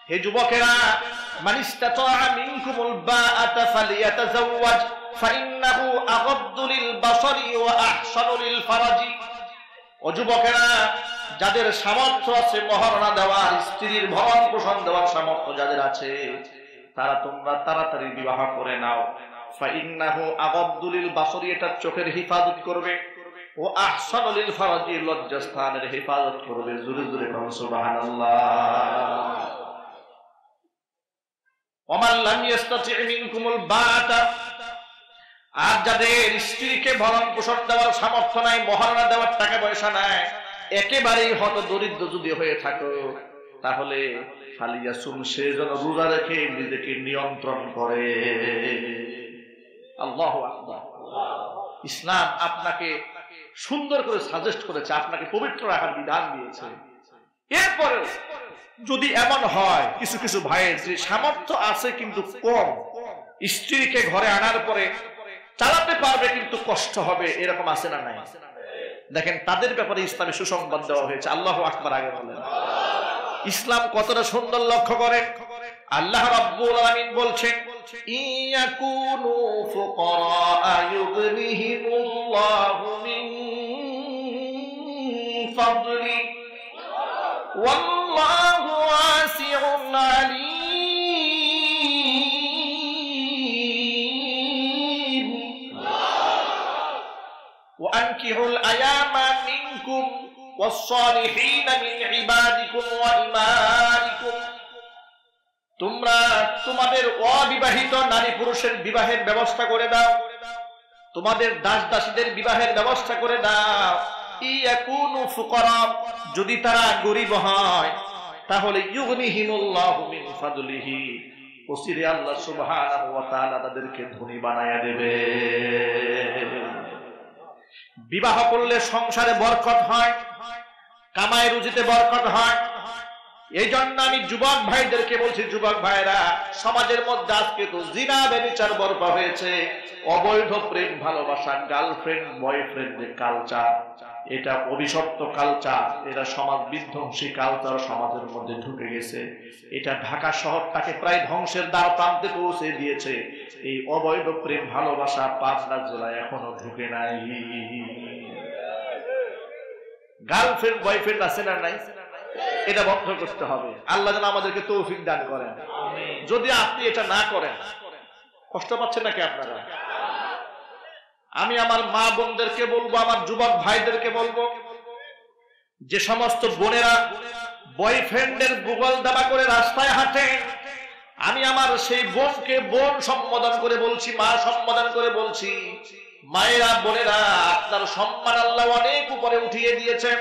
হে যুবকেরা, মান ইসতাতাআ মিনকুমুল বাআতা ফালিয়াতাযাওয়াজ ফাইন্নাহু আগাদ্দু লিল বাসারি ওয়া আহসানু লিল ফারাজি। ও যুবকেরা, যাদের সামর্থ্য আছে মহারণা দেওয়ার, স্ত্রীর ভরণ পোষণ দেওয়ার সামর্থ্য যাদের আছে, তারা তোমরা তাড়াতাড়ি বিবাহ করে নাও। ফাইন্নাহু আগাদ্দু লিল বাসারি, এটা চোখের হিফাজত করবে, ও আহসানু লিল ফারাজি, লজ্জাস্থানের হিফাজত করবে। জোরে জোরে বলুন সুবহানাল্লাহ। ওমান লাম ইস্তাতি মিনকুমুল বাআতা, আর যাদের স্ত্রীকে ভরণ পোষণ দেওয়ার সামর্থ্য নাই, মহারণা দেওয়ার টাকা পয়সা নাই, একেবারেই হত দরিদ্র যদি হয়ে থাকো, তাহলে ফালিয়াসুম, সে যেন রোজা রেখে নিজেকে নিয়ন্ত্রণ করে। আল্লাহু আকবার। ইসলাম আপনাকে সুন্দর করে সাজেস্ট করেছে, আপনাকে পবিত্র রাখার বিধান দিয়েছে। এরপরে যদি এমন হয় কিছু কিছু ভাইয়ের যে সামর্থ্য আছে কিন্তু কম, স্ত্রীকে ঘরে আনার পরে চালাতে পারবে কিন্তু কষ্ট হবে, এরকম আছে না নাই? দেখেন, তাদের ব্যাপারে ইসলামে সুসংবাদ দেওয়া হয়েছে। আল্লাহু আকবার আগে বলেন। ইসলাম কতটা সুন্দর লক্ষ্য করেন। আল্লাহ রাব্বুল আলামিন বলছেন, ইয়াকুনু ফুকারা ইউগনিহিমুল্লাহু মিন ফাদলি ওয়াল্লাহু ওয়াসিউন আলীম وأنكحوا الأيام منكم والصالحين من عبادكم وإمائكم। তোমরা তোমাদের অবিবাহিত নারী পুরুষের বিবাহের ব্যবস্থা করে দাও, তোমাদের দাস দাসীদের বিবাহের ব্যবস্থা করে দাও। ইয়াকুনু ফুকারা, যদি তারা গরীব হয়, তাহলে ইউগনিহিমুল্লাহু মিন ফাদলিহি, ওসিরে আল্লাহ সুবহানাহু ওয়া তাআলা তাদেরকে ধনী বানায়া দেবে। বিবাহ করলে সংসারে বরকত হয়, কামাই রুজিতে বরকত হয়। এই জন্য আমি যুবক ভাইদেরকে বলছি, যুবক ভাইরা, সমাজের মধ্যে আজকে তো জিনা ব্যভিচার বর্পা হয়েছে, অবৈধ প্রেম ভালোবাসা, গার্লফ্রেন্ড বয়ফ্রেন্ডের কালচার, এটা অভিশপ্ত কালচার, এটা সমাজ বিধ্বংসী কালচার সমাজের মধ্যে ঢুকে গেছে। এটা ঢাকা শহরটাকে প্রায় ধ্বংসের দ্বার প্রান্তে পৌঁছে দিয়েছে। এই অবৈধ প্রেম ভালোবাসা পাবনা জেলায় এখনো ঢুকে নাই। গার্লফ্রেন্ড বয়ফ্রেন্ড আছে না নাই? এটা বন্ধ করতে হবে। আল্লাহ যেন আমাদেরকে তৌফিক দান করেন। যদি আপনি এটা না করেন, কষ্ট পাচ্ছেন নাকি আপনারা? আমি আমার মা বোনদেরকে বলবো, আমার যুবক ভাইদেরকে বলবো, যে সমস্ত বোনেরা বয়ফ্রেন্ডের গুগল দাবা করে রাস্তায় হাঁটে, আমি আমার সেই বোনকে বোন সম্বোধন করে বলছি, মা সম্বোধন করে বলছি, মায়েরা বোনেরা, আপনার সম্মান আল্লাহ অনেক উপরে উঠিয়ে দিয়েছে,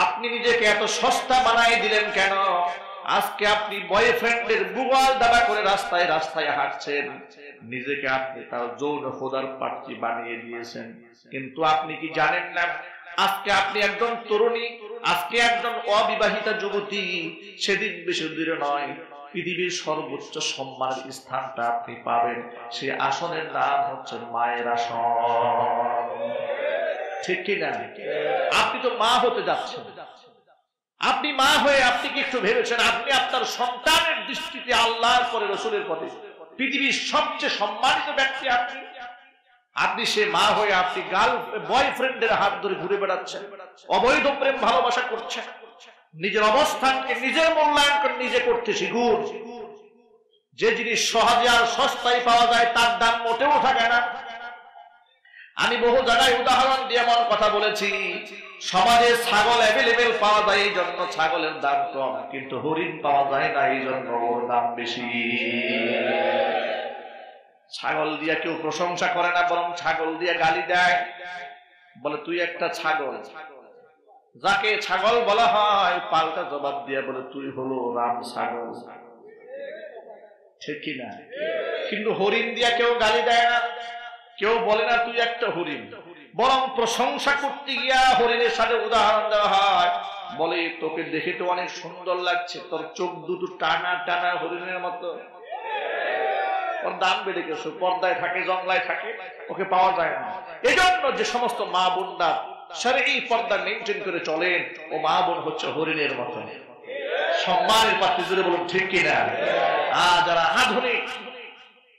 আপনি নিজেকে এত সস্তা বানাই দিলেন কেন? আজকে আপনি বয়ফ্রেন্ডের গুগল দাবা করে রাস্তায় রাস্তায় হাঁটছেন, নিজেকে আপনি তার যৌন খোদার প্রার্থী বানিয়ে দিয়েছেন। কিন্তু আপনি কি জানেন না, আজকে আপনি একজন তরুণী, আজকে একজন অবিবাহিতা যুবতী, সেদিন বেশি দূরে নয় পৃথিবীর সর্বোচ্চ সম্মানের স্থানটা আপনি পাবেন। সেই আসনের নাম হচ্ছে মায়ের আসন। ঠিক কিনা? আপনি তো মা হতে যাচ্ছেন। আপনি মা হয়ে আপনি কি একটু ভেবেছেন, আপনি আপনার সন্তানের দৃষ্টিতে আল্লাহর পরে রসুলের পথে পৃথিবীর সবচেয়ে সম্মানিত ব্যক্তি আপনি? আপনি সে মা হয়ে আপনি বয়ফ্রেন্ডের হাত ধরে ঘুরে বেড়াচ্ছেন, অবৈধ প্রেম ভালোবাসা করছেন। নিজের অবস্থানকে, নিজের মূল্যায়ন করে নিজে করতে শিখুন। যে জিনিস সহজে আর সস্তায় পাওয়া যায় তার দাম মোটেও থাকে না। আমি বহু জায়গায় উদাহরণ দিয়ে এমন কথা বলেছি, সমাজে ছাগল অ্যাভেলেবেল পাওয়া যায়, এই জন্য ছাগলের দাম কম, কিন্তু হরিণ পাওয়া যায় না, এই জন্য ওর দাম বেশি। ছাগল দিয়ে কেউ প্রশংসা করে না, বরং ছাগল দিয়ে গালি দেয়, বলে তুই একটা ছাগল। যাকে ছাগল বলা হয় পাল্টা জবাব দিয়ে বলে তুই হলো রাম ছাগল। ঠিক কিনা? কিন্তু হরিণ দিয়া কেউ গালি দেয় না, কেউ বলে না তুই একটা হরিণ, বরং প্রশংসা করতে গিয়া হরিণের সাথে উদাহরণ দেওয়া হয়, বলে তোকে দেখে তো অনেক সুন্দর লাগছে, তোর চোখ দুটো টানা টানা হরিণের মতো। ওর দাম বেড়ে গেছে, পর্দায় থাকে, জঙ্গলায় থাকে, ওকে পাওয়া যায় না। এই জন্য যে সমস্ত মা বোনরা শরঈ পর্দা মেইনটেইন করে চলেন, ও মা বোন হচ্ছে হরিণের মতো। সম্মানের পাত্রী জুড়ে বলুন ঠিক কিনা? যারা আধুনিক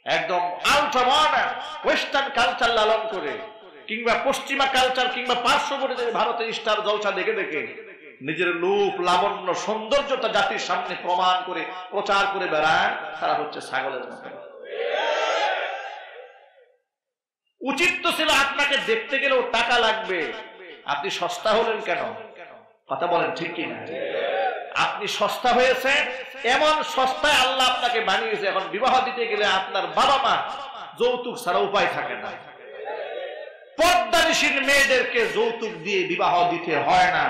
একদম আলট্রা মডার্ন ওয়েস্টার্ন কালচার লালন করে, কিংবা পশ্চিমা কালচার কিংবা পার্শ্ববর্তী ভারতের স্টার জলসা দেখে দেখে নিজের রূপ লাবণ্য সৌন্দর্যতা জাতির সামনে প্রমাণ করে প্রচার করে বেড়ায়, তারা হচ্ছে ছাগলের মতো। উচিত তো ছিল আপনাকে দেখতে গেলেও টাকা লাগবে, আপনি সস্তা হলেন কেন? কথা বলেন ঠিক কিনা? আপনি সস্তা হয়েছে, এমন সস্তায় আল্লাহ আপনাকে বানিয়েছে। এখন বিবাহ দিতে গেলে আপনার বাবা মা যৌতুক ছাড়া উপায় থাকে না। পর্দানিশীল মেয়েদেরকে যৌতুক দিয়ে বিবাহ দিতে হয় না।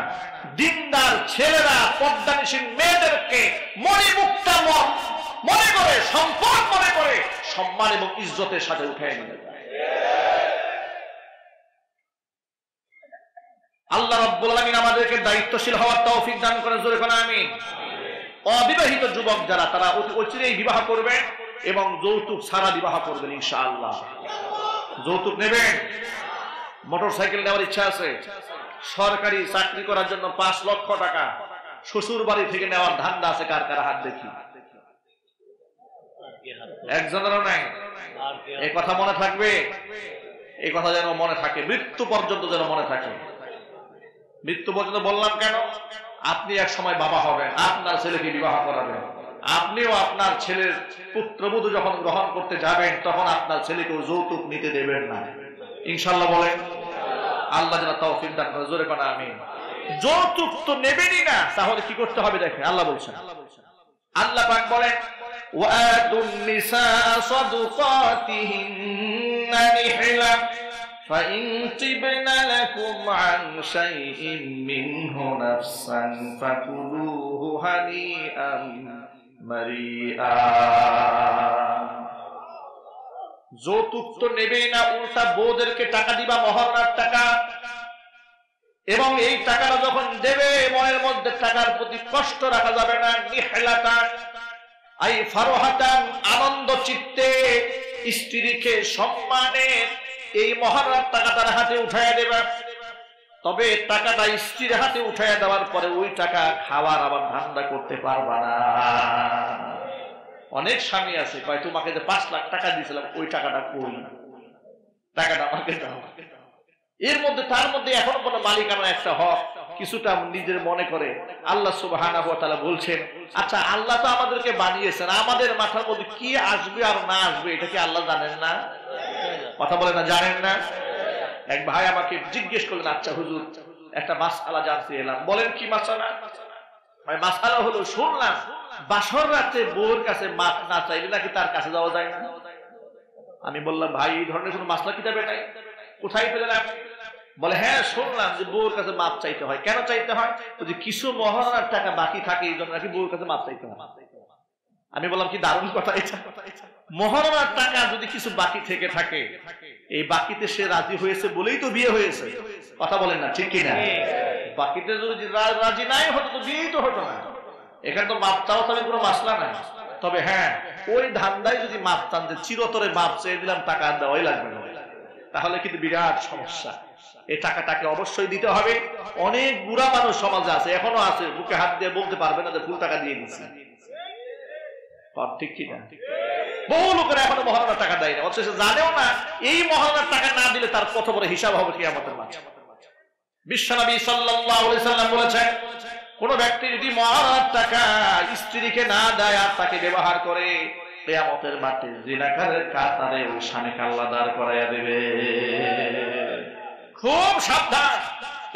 দিনদার ছেলেরা পর্দানিশীল মেয়েদেরকে মণিমুক্তা মনে করে, সম্পদ মনে করে, সম্মান এবং ইজ্জতের সাথে উঠায় নিয়ে যায়। আল্লাহ রাব্বুল আলামিন আমাদেরকে দায়িত্বশীল হওয়ার তৌফিক দান করেন, জোরে বলেন আমিন। অবিবাহিত যুবক যারা, তারা অচিরেই বিবাহ করবেন এবং যৌতুক ছাড়া বিবাহ করবেন ইনশাআল্লাহ। যৌতুক নেবেন? মোটরসাইকেল নেওয়ার ইচ্ছা আছে? সরকারি চাকরি করার জন্য 5 লক্ষ টাকা শ্বশুর বাড়ি থেকে নেওয়ার ধান্দা আছে কার কার? হাত দেখি। একজনেরও নাই। এই কথা মনে থাকবে, এই কথা যেন মনে থাকে, মৃত্যু পর্যন্ত যেন মনে থাকে। মৃত্যু পর্যন্ত বললাম কেন? আপনি এক সময় বাবা হবেন, আপনার ছেলেকে বিবাহ করাবেন, আপনিও আপনার ছেলের পুত্রবধূ যখন গ্রহণ করতে যাবেন তখন আপনার ছেলেকেও যৌতুক নিতে দেবেন না ইনশাআল্লাহ। বলেন আল্লাহ যেন তৌফিক দান করে, জোরে বলেন আমিন। যৌতুক তো নেবেনই না, তাহলে কি করতে হবে দেখেন আল্লাহ বলছেন। আল্লাহ পাক বলেন ওয়াতুন নিসা সাদুকাতিহিন্না নিহলা فإن طبن لكم عن شيء منه نفسا فكلوه هنيئا مريئا। যৌতুক তো নেবেই না, উল্টা বউদেরকে টাকা দিবা, মহরার টাকা, এবং এই টাকাটা যখন দেবে মনের মধ্যে টাকার প্রতি কষ্ট রাখা যাবে না। নিহলাতান আই ফারহাতান, আনন্দ চিত্তে স্ত্রীকে সম্মানে এই মহরার টাকা তার হাতে উঠাইয়া দেবে। তবে টাকাটা স্ত্রীর হাতে উঠাইয়া দেওয়ার পরে ওই টাকা খাওয়ার আবার ধান্দা করতে পারবা না। অনেক স্বামী আছে কয় তোমাকে যে 5 লাখ টাকা দিয়েছিলাম ওই টাকাটা কই, টাকাটা আমাকে দাও। এর মধ্যে তার মধ্যে এখন কোনো মালিকানা একটা হক কিছুটা নিজের মনে করে। আল্লাহ সুবহানাহু ওয়া তাআলা বলছেন, আচ্ছা আল্লাহ তো আমাদেরকে বানিয়েছেন, আমাদের মাথার মধ্যে কি আসবে আর না আসবে এটা কি আল্লাহ জানেন না? কথা বলে না, জানেন না? এক ভাই আমাকে জিজ্ঞেস করলেন, আচ্ছা হুজুর একটা মাসআলা জানতে এলাম। বলেন কি মাসআলা? ভাই মাসআলা হলো, শুনলাম বাসর রাতে বউর কাছে মাপ না চাইলে নাকি তার কাছে যাওয়া যায় না। আমি বললাম ভাই এই ধরনের কোনো মাসলা কিতাবে নাই, কোথায় পেলেন আপনি? বলে হ্যাঁ শুনলাম যে বউর কাছে মাপ চাইতে হয়। কেন চাইতে হয়? যে কিছু মহারণার টাকা বাকি থাকে এই জন্য নাকি বউর কাছে মাপ চাইতে হয়। আমি বললাম কি দারুণ কথা এটা। মহারণার টাকা যদি কিছু বাকি থেকে থাকে, এই বাকিতে সে রাজি হয়েছে বলেই তো বিয়ে হয়েছে। কথা বলেন না ঠিক কিনা? বাকিতে যদি রাজি নাই হতো তো বিয়েই তো হতো না। এখানে তো মাপ চাওয়া তবে কোনো মাসলা নাই। তবে হ্যাঁ ওই ধান্দায় যদি মাপ চান যে চিরতরে মাপ চেয়ে দিলাম টাকা দেওয়াই লাগবে না, তাহলে কিন্তু বিরাট সমস্যা। এই টাকাটাকে অবশ্যই দিতে হবে। অনেক বুড়া মানুষ সমাজে আছে, এখনো আছে, বুকে হাত দিয়ে বলতে পারবে না যে ফুল টাকা দিয়ে দিচ্ছি। ঠিক কিনা? বহু লোকেরা এখনো মহারণার টাকা দেয় না, অথচ জানেও না এই মহারণার টাকা না দিলে তার কত বড় হিসাব হবে কিয়ামতের মাঠে। বিশ্বনবী সাল্লাল্লাহু আলাইহি সাল্লাম বলেছেন, কোন ব্যক্তি যদি মহারণার টাকা স্ত্রীকে না দেয় আর তাকে ব্যবহার করে, কিয়ামতের মাঠে জিনাকারের কাতারে ওই স্বামীকে আল্লাহ দাঁড় করাইয়া দেবে। খুব সাবধান।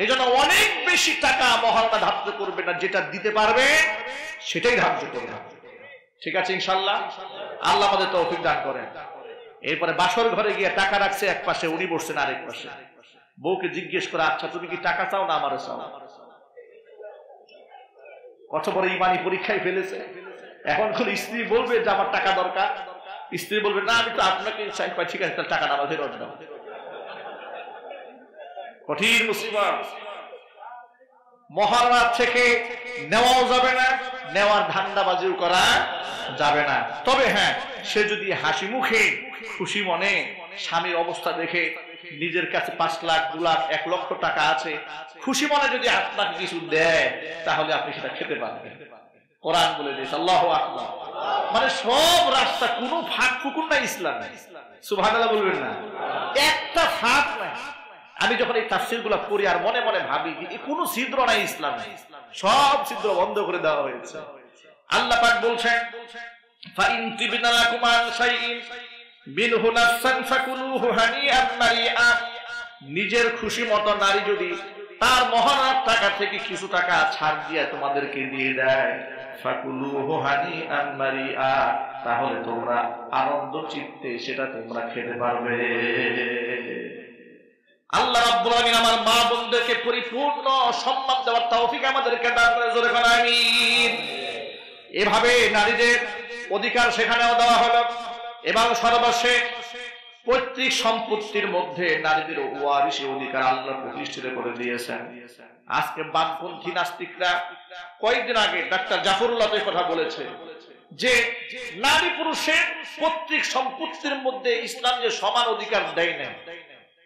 এজন্য অনেক বেশি টাকা মহারণা ধার্য করবে না, যেটা দিতে পারবে সেটাই ধার্য করবে। ঠিক আছে ইনশাআল্লাহ? আল্লাহ আমাদের তৌফিক দান করেন। এরপরে বাসর ঘরে গিয়ে টাকা রাখছে এক পাশে, উনি বসছেন আরেক পাশে। বউকে জিজ্ঞেস করে, আচ্ছা তুমি কি টাকা চাও না আমারে চাও? কত বড় ইমানি পরীক্ষায় ফেলেছে। এখন কোন স্ত্রী বলবে যে আমার টাকা দরকার, স্ত্রী বলবে না আমি তো আপনাকে চাই। ঠিক আছে তাহলে টাকা না আমাদের ফেরত দাও। কঠিন মুসিবত। মহারণা থেকে নেওয়াও যাবে না, নেওয়ার ধান্দাবাজিও করা যাবে না। তবে হ্যাঁ সে যদি হাসি মুখে খুশি মনে স্বামীর অবস্থা দেখে নিজের কাছে 5 লাখ 2 লাখ 1 লক্ষ টাকা আছে, খুশি মনে যদি আপনাকে কিছু দেয় তাহলে আপনি সেটা খেতে পারবেন। কোরআন বলে দিয়েছে আল্লাহু আকবার, মানে সব রাস্তা, কোনো ফাঁক ফুকুর নাই ইসলামে। সুবহানাল্লাহ বলবেন না, একটা ফাঁক নাই। আমি যখন এই তাফসীরগুলো পড়ি আর মনে মনে ভাবি যে কোনো ছিদ্র নাই ইসলামে, সব ছিদ্র বন্ধ করে দেওয়া হয়েছে। আল্লাহ পাক বলছেন ফাইন তিবনা লাকুম আন শাইইন মিনহু নাফসান ফাকুলুহু হানিআন মারিআ। নিজের খুশি মতো নারী যদি তার মহারাজ টাকা থেকে কিছু টাকা ছাড় দিয়ে তোমাদেরকে দিয়ে দেয়, ফাকুলুহু হানিআন মারিআ, তাহলে তোমরা আনন্দ চিত্তে সেটা তোমরা খেতে পারবে। আল্লাহ রাব্বুল আলামিন আমার মা বোনদেরকে পরিপূর্ণ সম্মান দেওয়ার তৌফিক আমাদেরকে দান করে, জোরে বলেন আমিন। এভাবে নারীদের অধিকার সেখানেও দেওয়া হলো। এবং সর্বশেষ পৈতৃক সম্পত্তির মধ্যে নারীদের ওয়ারিশি অধিকার আল্লাহ প্রতিষ্ঠিত করে দিয়েছেন। আজকে বামপন্থী নাস্তিকরা কয়েকদিন আগে ডাক্তার জাফরুল্লাহ এই কথা বলেছে যে নারী পুরুষের পৈতৃক সম্পত্তির মধ্যে ইসলাম যে সমান অধিকার দেয় না,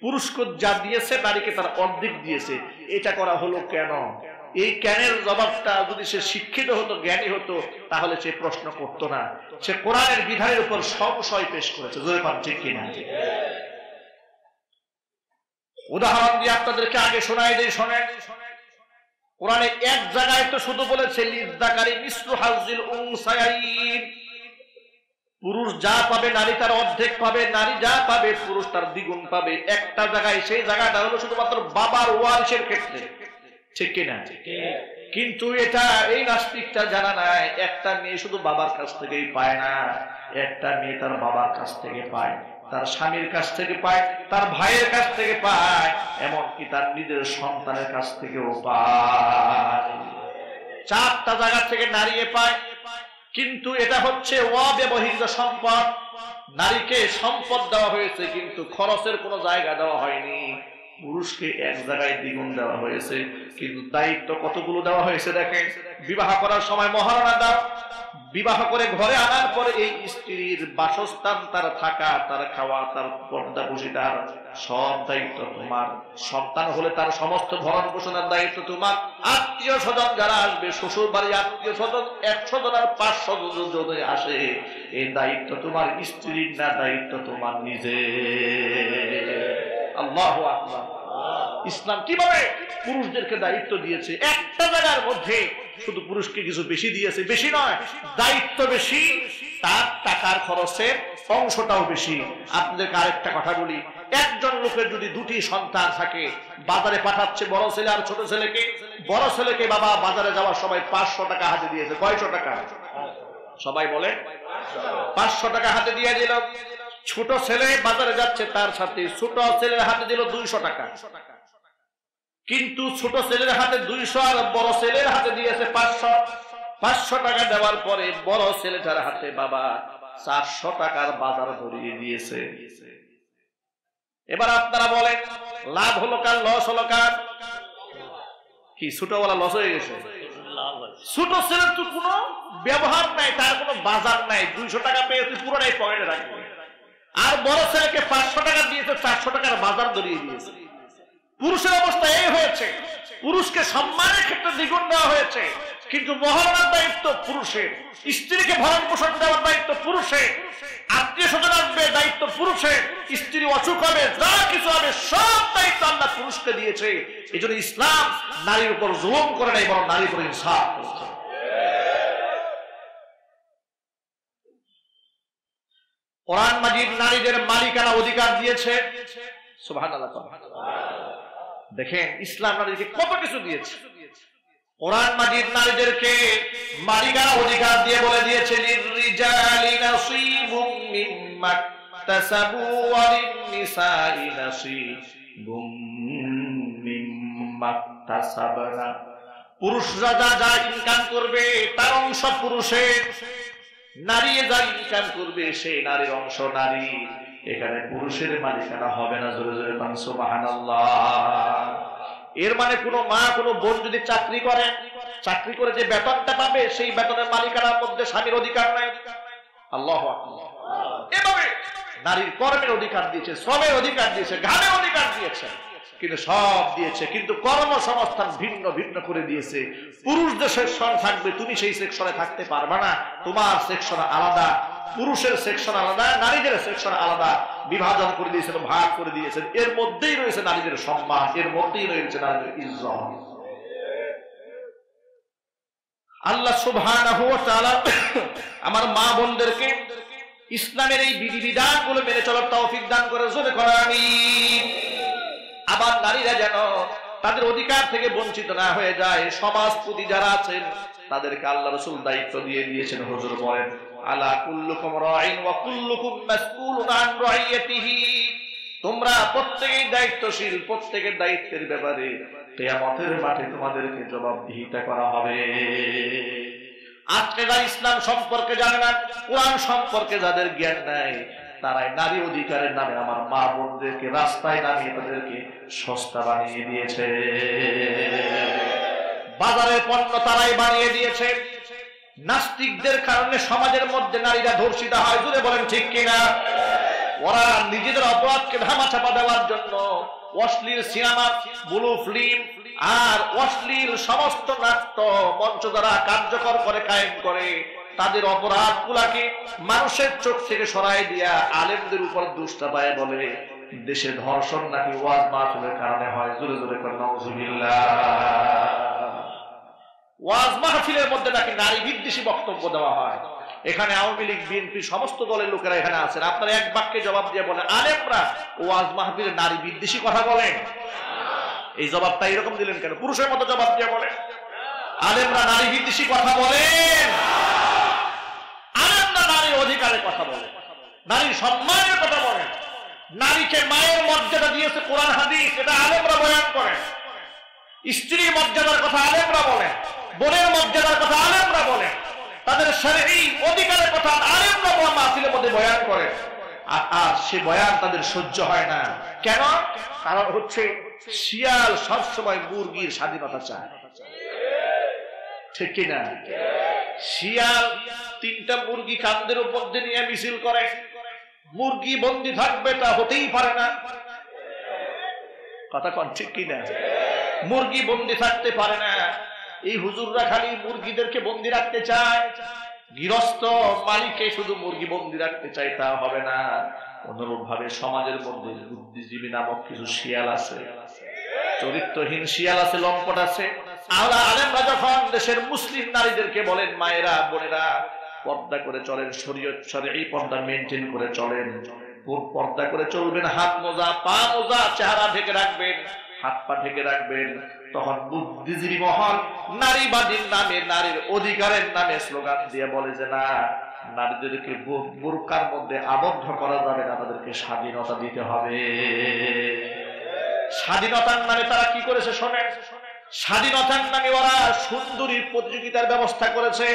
পুরুষকে যা দিয়েছে নারীকে তার অর্ধেক দিয়েছে। এটা করা হলো কেন? এই জ্ঞানের জবাবটা যদি সে শিক্ষিত হতো, জ্ঞানী হতো, তাহলে সে প্রশ্ন করতো না। সে কোরআনের বিধানের উপর সংশয় পেশ করেছে, ঠিক কিনা? উদাহরণ দিয়ে আপনাদেরকে আগে শোনাই দেই, শোনেন। কোরআনে এক জায়গায় তো শুধু বলেছে লিযযাকারি মিসলু হাযিল উনসায়াইন, পুরুষ যা পাবে নারী তার অর্ধেক পাবে, নারী যা পাবে পুরুষ তার দ্বিগুণ পাবে। একটা জায়গায়, সেই জায়গাটা হলো শুধুমাত্র বাবার ওয়ারিশের ক্ষেত্রে, ঠিক কিনা? কিন্তু এটা এই নাস্তিকটা জানা নাই, একটা মেয়ে শুধু বাবার কাছ থেকেই পায় না, একটা মেয়ে তার বাবার কাছ থেকে পায়, তার স্বামীর কাছ থেকে পায়, তার ভাইয়ের কাছ থেকে পায়, এমনকি তার নিজের সন্তানের কাছ থেকেও পায়। 4টা জায়গা থেকে নারী পায়। কিন্তু এটা হচ্ছে অব্যবহৃত সম্পদ। নারীকে সম্পদ দেওয়া হয়েছে কিন্তু খরচের কোনো জায়গা দেওয়া হয়নি। পুরুষকে এক জায়গায় দ্বিগুণ দেওয়া হয়েছে, কিন্তু দায়িত্ব কতগুলো দেওয়া হয়েছে দেখেন। বিবাহ করার সময় মহারণা দাও, বিবাহ করে ঘরে আনার পরে এই স্ত্রীর বাসস্থান, তার থাকা, তার খাওয়া, তার পর্দা পুশিদার সব দায়িত্ব তোমার। সন্তান হলে তার সমস্ত ভরণ পোষণের দায়িত্ব তোমার। আত্মীয় স্বজন যারা আসবে, শ্বশুর বাড়ি আত্মীয় স্বজন 100 জন আর 500 জন যদি আসে, এই দায়িত্ব তোমার স্ত্রীর না, দায়িত্ব তোমার নিজে। আল্লাহু আকবার। ইসলাম কিভাবে পুরুষদেরকে দায়িত্ব দিয়েছে। একটা জায়গার মধ্যে শুধু পুরুষকে কিছু বেশি দিয়েছে, বেশি নয়, দায়িত্ব বেশি, তার টাকার খরচের অংশটাও বেশি। আপনাদেরকে আরেকটা কথা বলি, একজন লোকের যদি 2টি সন্তান থাকে, বাজারে পাঠাচ্ছে বড় ছেলে আর ছোট ছেলেকে। বড় ছেলেকে বাবা বাজারে যাওয়ার সময় 500 টাকা হাতে দিয়েছে। কয়শো টাকা? সবাই বলে 500 টাকা হাতে দিয়ে দিল। ছোট ছেলে বাজারে যাচ্ছে, তার সাথে ছোট ছেলের হাতে দিল 200 টাকা। কিন্তু ছোট ছেলের হাতে 200 আর বড় ছেলের হাতে দিয়েছে 500। 500 টাকা দেওয়ার পরে বড় ছেলেটার হাতে বাবা 400 টাকার বাজার ধরিয়ে দিয়েছে। এবার আপনারা বলেন লাভ হলো কার, লস হলো কার? কি ছোটওয়ালা লস হয়ে গেছে? ছোট ছেলের তো কোনো ব্যবহার নাই, তার কোনো বাজার নাই, 200 টাকা পেয়েছে পুরোটাই পকেটে রাখবে। আর বড় ছেলেকে 500 টাকা দিয়েছে, 400 টাকার বাজার ধরিয়ে দিয়েছে। পুরুষের অবস্থা এই হয়েছে, পুরুষকে সম্মানের ক্ষেত্রে দ্বিগুণ দেওয়া হয়েছে, কিন্তু মহারণার দায়িত্ব পুরুষের, স্ত্রীকে ভরণ পোষণ দেওয়ার দায়িত্ব পুরুষের, আত্মীয় স্বজন আসবে দায়িত্ব পুরুষের, স্ত্রী অসুখ হবে, যা কিছু হবে সব দায়িত্ব আল্লাহ পুরুষকে দিয়েছে। এই জন্য ইসলাম নারীর উপর জুলুম করে নাই, বরং নারীর উপর ইনসাফ করেছে। কোরআন মাজিদ নারীদের মালিকানা অধিকার দিয়েছে। সুবহানাল্লাহ। দেখেন ইসলাম নারীকে কত কিছু দিয়েছে। কোরআন মাজিদ নারীদেরকে মালিকানা অধিকার দিয়ে বলে দিয়েছে লিররিজালি নাসিবুম মিম্মা তাসাবু ওয়া লিন-নিসাই নাসিবুম মিম্মা তাসাবনা। পুরুষরা যা ইনকাম করবে তার অংশ পুরুষের, নারী যা ইনকাম করবে সেই নারীর অংশ নারী। এখানে পুরুষের মালিকানা হবে না। জোরে জোরে বলেন সুবহানাল্লাহ। এর মানে কোনো মা কোনো বোন যদি চাকরি করে যে বেতনটা পাবে সেই বেতনের মালিকানার মধ্যে স্বামীর অধিকার নাই। আল্লাহু আকবার। এভাবে নারীর কর্মের অধিকার দিয়েছে, শ্রমের অধিকার দিয়েছে, ঘামের অধিকার দিয়েছে, কিন্তু সব দিয়েছে, কিন্তু কর্মসংস্থান ভিন্ন ভিন্ন করে দিয়েছে। পুরুষদের সেকশন থাকবে, তুমি সেই সেকশনে থাকতে পারবে না, তোমার সেকশন আলাদা, পুরুষের সেকশন আলাদা, নারীদের সেকশন আলাদা, বিভাজন করে দিয়েছেন, ভাগ করে দিয়েছেন। এর মধ্যেই রয়েছে নারীদের সম্মান, এর মধ্যেই রয়েছে নারীদের ইজ্জত। আল্লাহ সুবহানাহু ওয়া তাআলা আমার মা বোনদেরকে ইসলামের এই বিধিবিধানগুলো মেনে চলার তৌফিক দান করে, জোরে করে আমিন। আবার নারীরা যেন তাদের অধিকার থেকে বঞ্চিত না হয়ে যায়। সমাজপতি যারা আছেন তাদেরকে আল্লাহ রাসূল দায়িত্ব দিয়ে দিয়েছেন। হুজুর বলেন, আলা কুল্লুকুম রাঈন ওয়া কুল্লুকুম মাসউলুন আন রাইয়াতিহি, তোমরা প্রত্যেকেই দায়িত্বশীল, প্রত্যেকের দায়িত্বের ব্যাপারে কিয়ামতের মাঠে তোমাদেরকে জবাবদিহিতা করা হবে। আজকে যারা ইসলাম সম্পর্কে জানে না, কোরআন সম্পর্কে যাদের জ্ঞান নাই, তারাই নারী অধিকারের নামে আমার মা বোনদেরকে রাস্তায় নামিয়ে তাদেরকে সস্তা বানিয়ে দিয়েছে। বাজারের পণ্য তারাই বানিয়ে দিয়েছে। নাস্তিকদের কারণে সমাজের মধ্যে নারীরা ধর্ষিত হয়, জুড়ে বলেন ঠিক কিনা? ওরা নিজেদের অপরাধকে ধামাচাপা দেওয়ার জন্য অশ্লীল সিনেমা, ব্লু ফিল্ম আর অশ্লীল সমস্ত নাট্য মঞ্চ দ্বারা কার্যকর করে, কায়েম করে তাদের অপরাধ গুলাকে মানুষের চোখ থেকে সরাই দিয়া আলেমদের উপর দুষ্টাপায় বলে দেশে ধর্ষণ নাকি ওয়াজ মাহফিলের কারণে হয়। জোরে জোরে করে নাউজুবিল্লাহ। ওয়াজ মাহফিলের মধ্যে নাকি নারী বিদ্বেষী বক্তব্য দেওয়া হয়। এখানে আওয়ামী লীগ, বিএনপি সমস্ত দলের লোকেরা এখানে আছেন, আপনারা এক বাক্যে জবাব দিয়ে বলেন, আলেমরা ওয়াজ মাহফিলে নারী বিদ্বেষী কথা বলেন? এই জবাবটা এরকম দিলেন কেন? পুরুষের মতো জবাব দিয়ে বলেন, আলেমরা নারী বিদ্বেষী কথা বলেন? আলেমরা নারীর অধিকারের কথা বলেন, নারীর সম্মানের কথা বলেন, নারীকে মায়ের মর্যাদা দিয়েছে কোরআন হাদিস, এটা আলেমরা বয়ান করেন। স্ত্রীর মর্যাদার কথা আলেমরা বলেন, বোনের মর্যাদার কথা আলেমরা বলেন, তাদের শরঈ অধিকারের কথা আলেমরা মাহফিলের মধ্যে বয়ান করেন। আর সে বয়ান তাদের সহ্য হয় না। কেন? কারণ হচ্ছে শিয়াল সবসময় মুরগির স্বাধীনতা চায়, ঠিক কিনা? শিয়াল তিনটা মুরগি কান্দের উপর দিয়ে নিয়ে মিছিল করে, মুরগি বন্দি থাকবে তা হতেই পারে না। কথা কন ঠিক কিনা? মুরগি বন্দি থাকতে পারে না। এই হুজুররা খালি মুরগিদেরকে বন্দি রাখতে চায়, গৃহস্থ মালিককে শুধু মুরগি বন্দি রাখতে চায়, তা হবে না। অনুরূপ ভাবে সমাজের মধ্যে বুদ্ধিজীবী নামক কিছু শিয়াল আছে, চরিত্রহীন শিয়াল আছে, লম্পট আছে। আলেমরা যখন দেশের মুসলিম নারীদেরকে বলেন, মায়েরা বোনেরা পর্দা করে চলেন, শরীয়ত শরঈ পর্দা মেনটেন করে চলেন, পর্দা করে চলবেন, হাত মোজা পা মোজা চেহারা ঢেকে রাখবেন, হাত পা ঢেকে রাখবেন, তখন বুদ্ধিজীবী মহল নারীবাদীর নামে, নারীর অধিকারের নামে স্লোগান দিয়ে বলে যে না, নারীদেরকে বোরকার মধ্যে আবদ্ধ করা যাবে না, তাদেরকে স্বাধীনতা দিতে হবে। স্বাধীনতার নামে তারা কি করেছে শোনেন? স্বাধীনতার নামে ওরা সুন্দরী প্রতিযোগিতার ব্যবস্থা করেছে।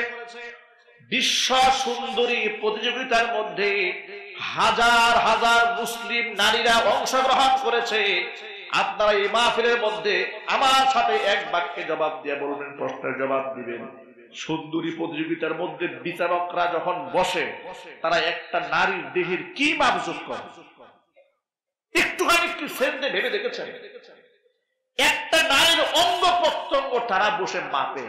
বিশ্ব সুন্দরী প্রতিযোগিতার মধ্যে হাজার হাজার মুসলিম নারীরা অংশগ্রহণ করেছে। আপনারা এই মাহফিলের মধ্যে আমার সাথে এক বাক্যে জবাব দিয়ে বলবেন, প্রশ্নের জবাব দিবেন, সুন্দরী প্রতিযোগিতার মধ্যে বিচারকরা যখন বসে তারা একটা নারীর দেহের কি মাপজোক করে? একটুখানি একটু সেন্সে ভেবে দেখেছেন? একটা নারীর অঙ্গ প্রত্যঙ্গ তারা বসে মাপে,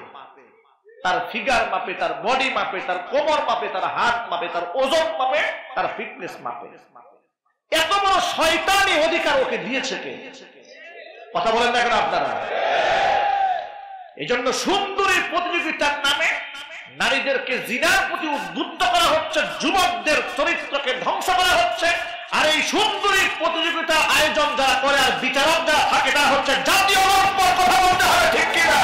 তার ফিগার মাপে, তার বডি মাপে, তার কোমর মাপে, তার হাত মাপে, তার ওজন মাপে, তার ফিটনেস মাপে। এত বড় শয়তানি অধিকার ওকে দিয়েছে কে? কথা বলেন না কেন আপনারা? এই জন্য সুন্দরী প্রতিযোগিতার নামে নারীদেরকে জিনার প্রতি উদ্বুদ্ধ করা হচ্ছে, যুবকদের চরিত্রকে ধ্বংস করা হচ্ছে। আর এই সুন্দরী প্রতিযোগিতার আয়োজন যারা করে আর বিচারক যারা থাকে তারা হচ্ছে জাতীয় লম্পট। কথা বলতে হবে ঠিক কিনা?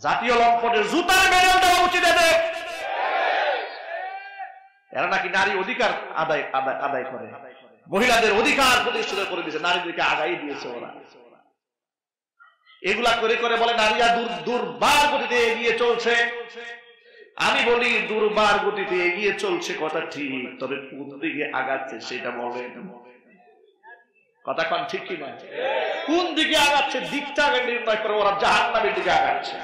জাতীয় লম্পটের জুতার মেডেল দেওয়া উচিত এদের। এরা নাকি নারী অধিকার আদায় করে, মহিলাদের অধিকার প্রতিষ্ঠিত করে দিয়েছে, নারীদেরকে আগাই দিয়েছে ওরা। এগুলা করে করে বলে নারীরা দুর্বার গতিতে এগিয়ে চলছে। আমি বলি দুর্বার গতিতে এগিয়ে চলছে কথা ঠিক, তবে কোন দিকে আগাচ্ছে সেটা বলেন। কথা কন ঠিক কিনা? কোন দিকে আগাচ্ছে দিকটা আগে নির্ণয় করে ওরা জাহান্নামের দিকে আগাচ্ছে,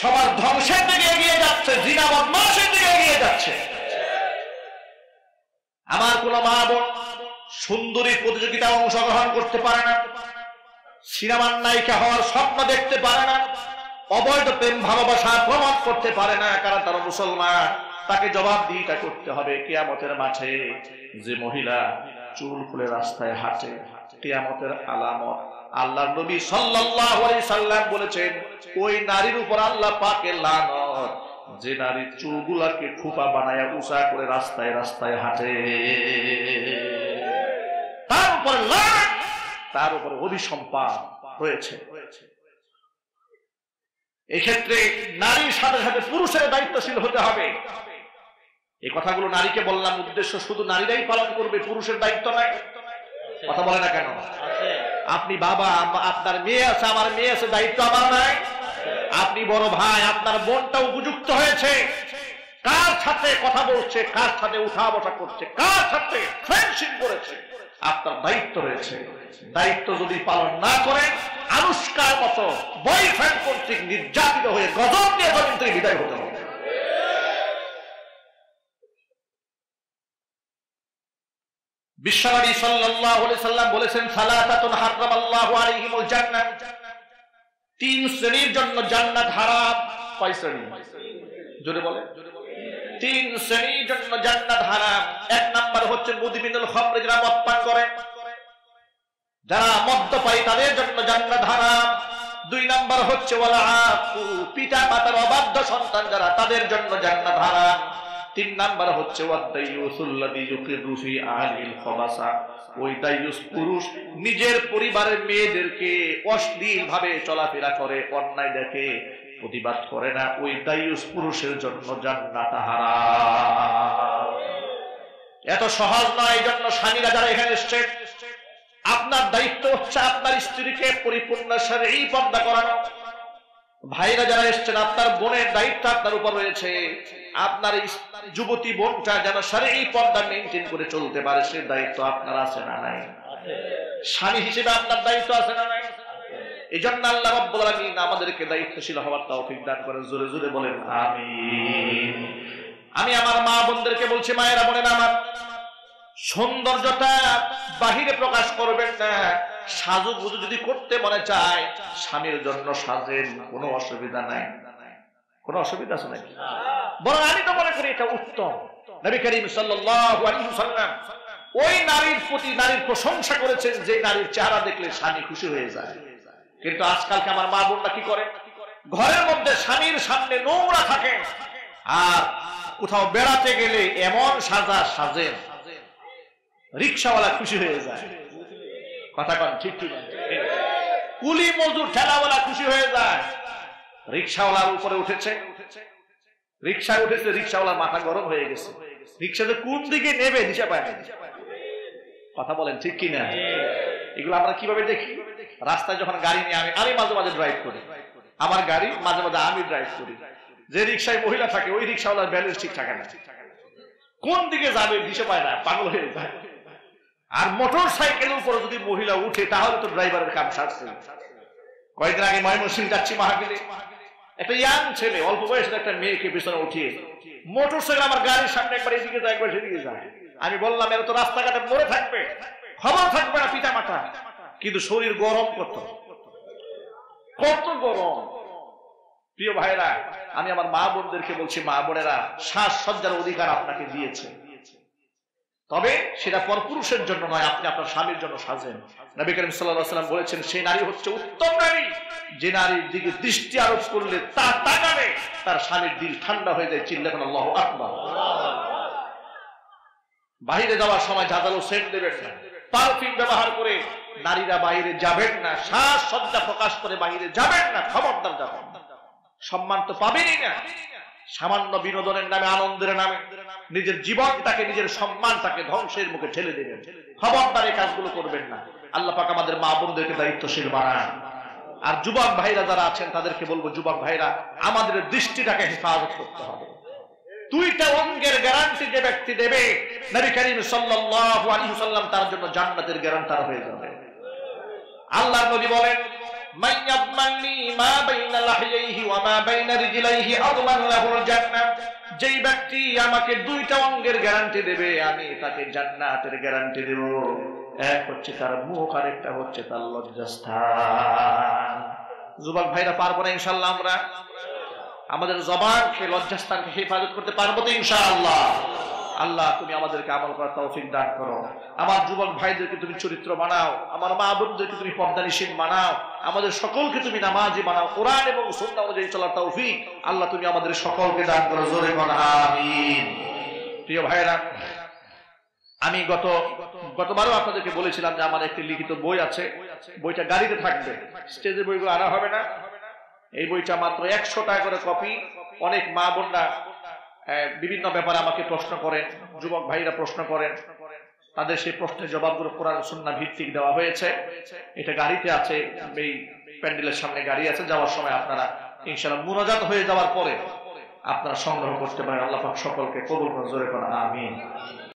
সবার ধ্বংসের দিকে এগিয়ে যাচ্ছে, জিনা বদমাশের দিকে এগিয়ে যাচ্ছে। আমার কোন মা বোন সুন্দরী প্রতিযোগিতায় অংশগ্রহণ করতে পারে না, সিনেমার নায়িকা হওয়ার স্বপ্ন দেখতে পারে না, অবৈধ প্রেম ভালোবাসা প্রমাণ করতে পারে না, কারণ তারা মুসলমান। তাকে জবাবদিহিতা করতে হবে কিয়ামতের মাঠে। যে মহিলা চুল খুলে রাস্তায় হাঁটে, কিয়ামতের আলামত। আল্লাহর নবী সাল্লাল্লাহু আলাইহি সাল্লাম বলেছেন, ওই নারীর উপর আল্লাহ পাকের লানত, যে নারীর চুলগুলাকে খোপা বানায়া উঁচা করে রাস্তায় রাস্তায় হাঁটে, তার উপর লানত, তার উপর অভিসম্পাদ রয়েছে। এক্ষেত্রে নারীর সাথে সাথে পুরুষের দায়িত্বশীল হতে হবে। এই কথাগুলো নারীকে বললাম, উদ্দেশ্য শুধু নারীরাই পালন করবে, পুরুষের দায়িত্ব নাই। কথা বলে না কেন? আপনি বাবা, আপনার মেয়ে আছে, আমার মেয়ে আছে, দায়িত্ব আমার নাই? আপনি বড় ভাই, আপনার বোনটা উপযুক্ত হয়েছে, কার সাথে কথা বলছে, কার সাথে উঠা বসা করছে, কার সাথে ফ্রেন্ডশিপ করেছে, আপনার দায়িত্ব রয়েছে। দায়িত্ব যদি পালন না করেন, আনুষ্কার মতো বয়ফ্রেন্ড কর্তৃক নির্যাতিত হয়ে গজব নিয়ে জমিন থেকে বিদায় হতে হবে। বিশ্বনবী সাল্লাল্লাহু আলাইহি সাল্লাম বলেছেন, সালাতাতুন হারামাল্লাহু আলাইহিমুল জান্নাহ, তিন শ্রেণীর জন্য জান্নাত হারাম। কয় শ্রেণী? জোরে বলে। তিন শ্রেণীর জন্য জান্নাত হারাম। এক নাম্বার হচ্ছে মুদমিনুল খামর, যারা মদ পান করে, যারা মদ্যপায়ী, তাদের জন্য জান্নাত হারাম। দুই নাম্বার হচ্ছে ওয়ালা আকু, পিতা মাতার অবাধ্য সন্তান যারা, তাদের জন্য জান্নাত হারাম। তিন নাম্বার হচ্ছে ওয়াদাইয়ুসুল্লাযী ইউকিরু ফি আহলিল খাবাসা, ওই দাইয়ুস পুরুষ নিজের পরিবারের মেয়েদেরকে অশ্লীল ভাবে চলাফেরা করে, অন্যায় দেখে, প্রতিবাদ করে না, ওই দাইয়ুস পুরুষের জন্য জান্নাত হারাম। এত সহজ নয়। এই জন্য স্বামীরা যারা এখানে এসেছে, আপনার দায়িত্ব হচ্ছে আপনার স্ত্রীকে পরিপূর্ণ শরঈ পর্দা করানো। ভাইরা যারা এসেছেন, আপনার বোনের দায়িত্ব আপনার উপর রয়েছে, আপনার যুবতী বোনটা যেন শরঈ পর্দা মেইনটেইন করে চলতে পারে, সে দায়িত্ব আপনার আছে না নাই? স্বামী হিসেবে আপনার দায়িত্ব আছে না নাই? এই জন্য আল্লাহ রাব্বুল আলামিন আমাদেরকে দায়িত্বশীল হওয়ার তৌফিক দান করেন। জোরে জোরে বলেন আমিন। আমি আমার মা বোনদেরকে বলছি, মায়েরা বোনেরা আমার, সৌন্দর্যটা বাহিরে প্রকাশ করবেন না। সাজুগুজু যদি করতে মনে চায়, স্বামীর জন্য সাজেন, কোনো অসুবিধা নাই। কোনো অসুবিধা আছে নাকি? বরং আমি তো মনে করি এটা উত্তম। নবী করিম সাল্লাল্লাহু আলাইহি ওয়াসাল্লাম ওই নারীর প্রতি নারীর প্রশংসা করেছেন যে নারীর চেহারা দেখলে স্বামী খুশি হয়ে যায়। কিন্তু আজকালকে আমার মা বোনরা কি করে, ঘরের মধ্যে স্বামীর সামনে নোংরা থাকে, আর কোথাও বেড়াতে গেলে এমন সাজা সাজেন রিকশাওয়ালা খুশি হয়ে যায়। কথা কন ঠিক ঠিক? কুলি মজদুর ঠেলাওয়ালা খুশি হয়ে যায়। রিকশাওয়ালার উপরে উঠেছে, রিকশায় উঠেছে, রিকশাওয়ালার মাথা গরম হয়ে গেছে, রিকশাতে কোন দিকে নেবে দিশা পায় না। কথা বলেন ঠিক কিনা? এগুলো আমরা কিভাবে দেখি? রাস্তায় যখন গাড়ি নিয়ে আমি মাঝে মাঝে ড্রাইভ করি, আমার গাড়ি মাঝে মাঝে আমি ড্রাইভ করি, যে রিকশায় মহিলা থাকে ওই রিকশাওয়ালার ব্যালেন্স ঠিক থাকে না, কোন দিকে যাবে দিশা পায় না, পাগল হয়ে যায়। আর মোটর সাইকেলের উপরে যদি মহিলা উঠে, তাহলে তো ড্রাইভারের কাম সারছে। কয়েকদিন আগে ময়মনসিংহ যাচ্ছি মাহফিলে, একটা ইয়াং ছেলে অল্প বয়সের একটা মেয়েকে পিছনে উঠিয়ে মোটর সাইকেল আমার গাড়ির সামনে একবার এদিকে যায় একবার সেদিকে যায়। আমি বললাম, এরা তো রাস্তাঘাটে মরে থাকবে, খবর থাকবে না পিতা মাতা, কিন্তু শরীর গরম কত কত গরম। প্রিয় ভাইরা, আমি আমার মা বোনদেরকে বলছি, মা বোনেরা, সাজসজ্জার অধিকার আপনাকে দিয়েছে, তবে সেটা পরপুরুষের জন্য নয়, আপনি আপনার স্বামীর জন্য সাজেন। নবী করিম সাল্লাল্লাহু আলাইহি ওয়াসাল্লাম বলেছেন, সেই নারী হচ্ছে উত্তম নারী, যে নারীর দিকে দৃষ্টি আরোপ করলে তার তাকাবে তার স্বামীর দিল ঠান্ডা হয়ে যায়। চিল্লাবেন আল্লাহু আকবার। বাইরে যাওয়ার সময় ঝাঁঝালো সেন্ট দেবেন না, পারফিউম ব্যবহার করে নারীরা বাইরে যাবেন না, সাজসজ্জা প্রকাশ করে বাইরে যাবেন না, খবরদার যাবেন না। সম্মান তো পাবেনই না। সামান্য বিনোদনের নামে, আনন্দের নামে নিজের জীবনটাকে, নিজের সম্মানটাকে ধ্বংসের মুখে ঠেলে দেবেন। খবরদার এই কাজগুলো করবেন না। আল্লাহ পাক আমাদের মা বোনদেরকে দায়িত্বশীল বানান। আর যুবক ভাইরা যারা আছেন তাদেরকে বলবো, যুবক ভাইরা, আমাদের দৃষ্টিটাকে হেফাজত করতে হবে। দুইটা অঙ্গের গ্যারান্টি যে ব্যক্তি দেবে, নবী করিম সাল্লাল্লাহু আলাইহি ওয়াসাল্লাম তার জন্য জান্নাতের গ্যারান্টার হয়ে যাবে। আল্লাহর নবী বলেন, মাইয়াবমানি মা বাইনাল লাহিয়াইহি ওয়া মা বাইনা রিজলাইহি আদমান লাহুল জান্নাহ, যেই ব্যক্তি আমাকে দুইটা অঙ্গের গ্যারান্টি দেবে আমি তাকে জান্নাতের গ্যারান্টি দেব। এক হচ্ছে তার মুখ, আর একটা হচ্ছে তার লজ্জাস্থান। যুবক ভাইরা পারবো না ইনশাআল্লাহ? আমরা আমাদের জবানকে, লজ্জাস্থানকে হেফাজত করতে পারবো তো ইনশাআল্লাহ? আল্লাহ তুমি আমাদেরকে আমল করার তৌফিক দান করো। আমার যুবক ভাইদেরকে তুমি চরিত্র বানাও, আমার মা বোনদেরকে তুমি পর্দানিশীল বানাও, আমাদের সকলকে তুমি নামাজি বানাও, কোরআন এবং সুন্নাহ অনুযায়ী চলার তৌফিক আল্লাহ তুমি আমাদের সকলকে দান করো। জোরে বল আমিন। প্রিয় ভাইরা, আমি গতবারও আপনাদেরকে বলেছিলাম যে আমার একটি লিখিত বই আছে, বইটা গাড়িতে থাকবে, স্টেজের বইগুলো আনা হবে না। এই বইটা মাত্র 100 টাকা করে কপি। অনেক মা বোনরা বিভিন্ন ব্যাপারে আমাকে প্রশ্ন করেন, যুবক ভাইরা প্রশ্ন করেন, তাদের সেই প্রশ্নের জবাবগুলো কোরআন সুন্নাহ ভিত্তিক দেওয়া হয়েছে। এটা গাড়িতে আছে, এই প্যান্ডেলের সামনে গাড়ি আছে, যাওয়ার সময় আপনারা ইনশাআল্লাহ মুনাজাত হয়ে যাওয়ার পরে আপনারা সংগ্রহ করতে পারেন। আল্লাহ পাক সকলকে কবুল করুন। জোরে করুন আমিন।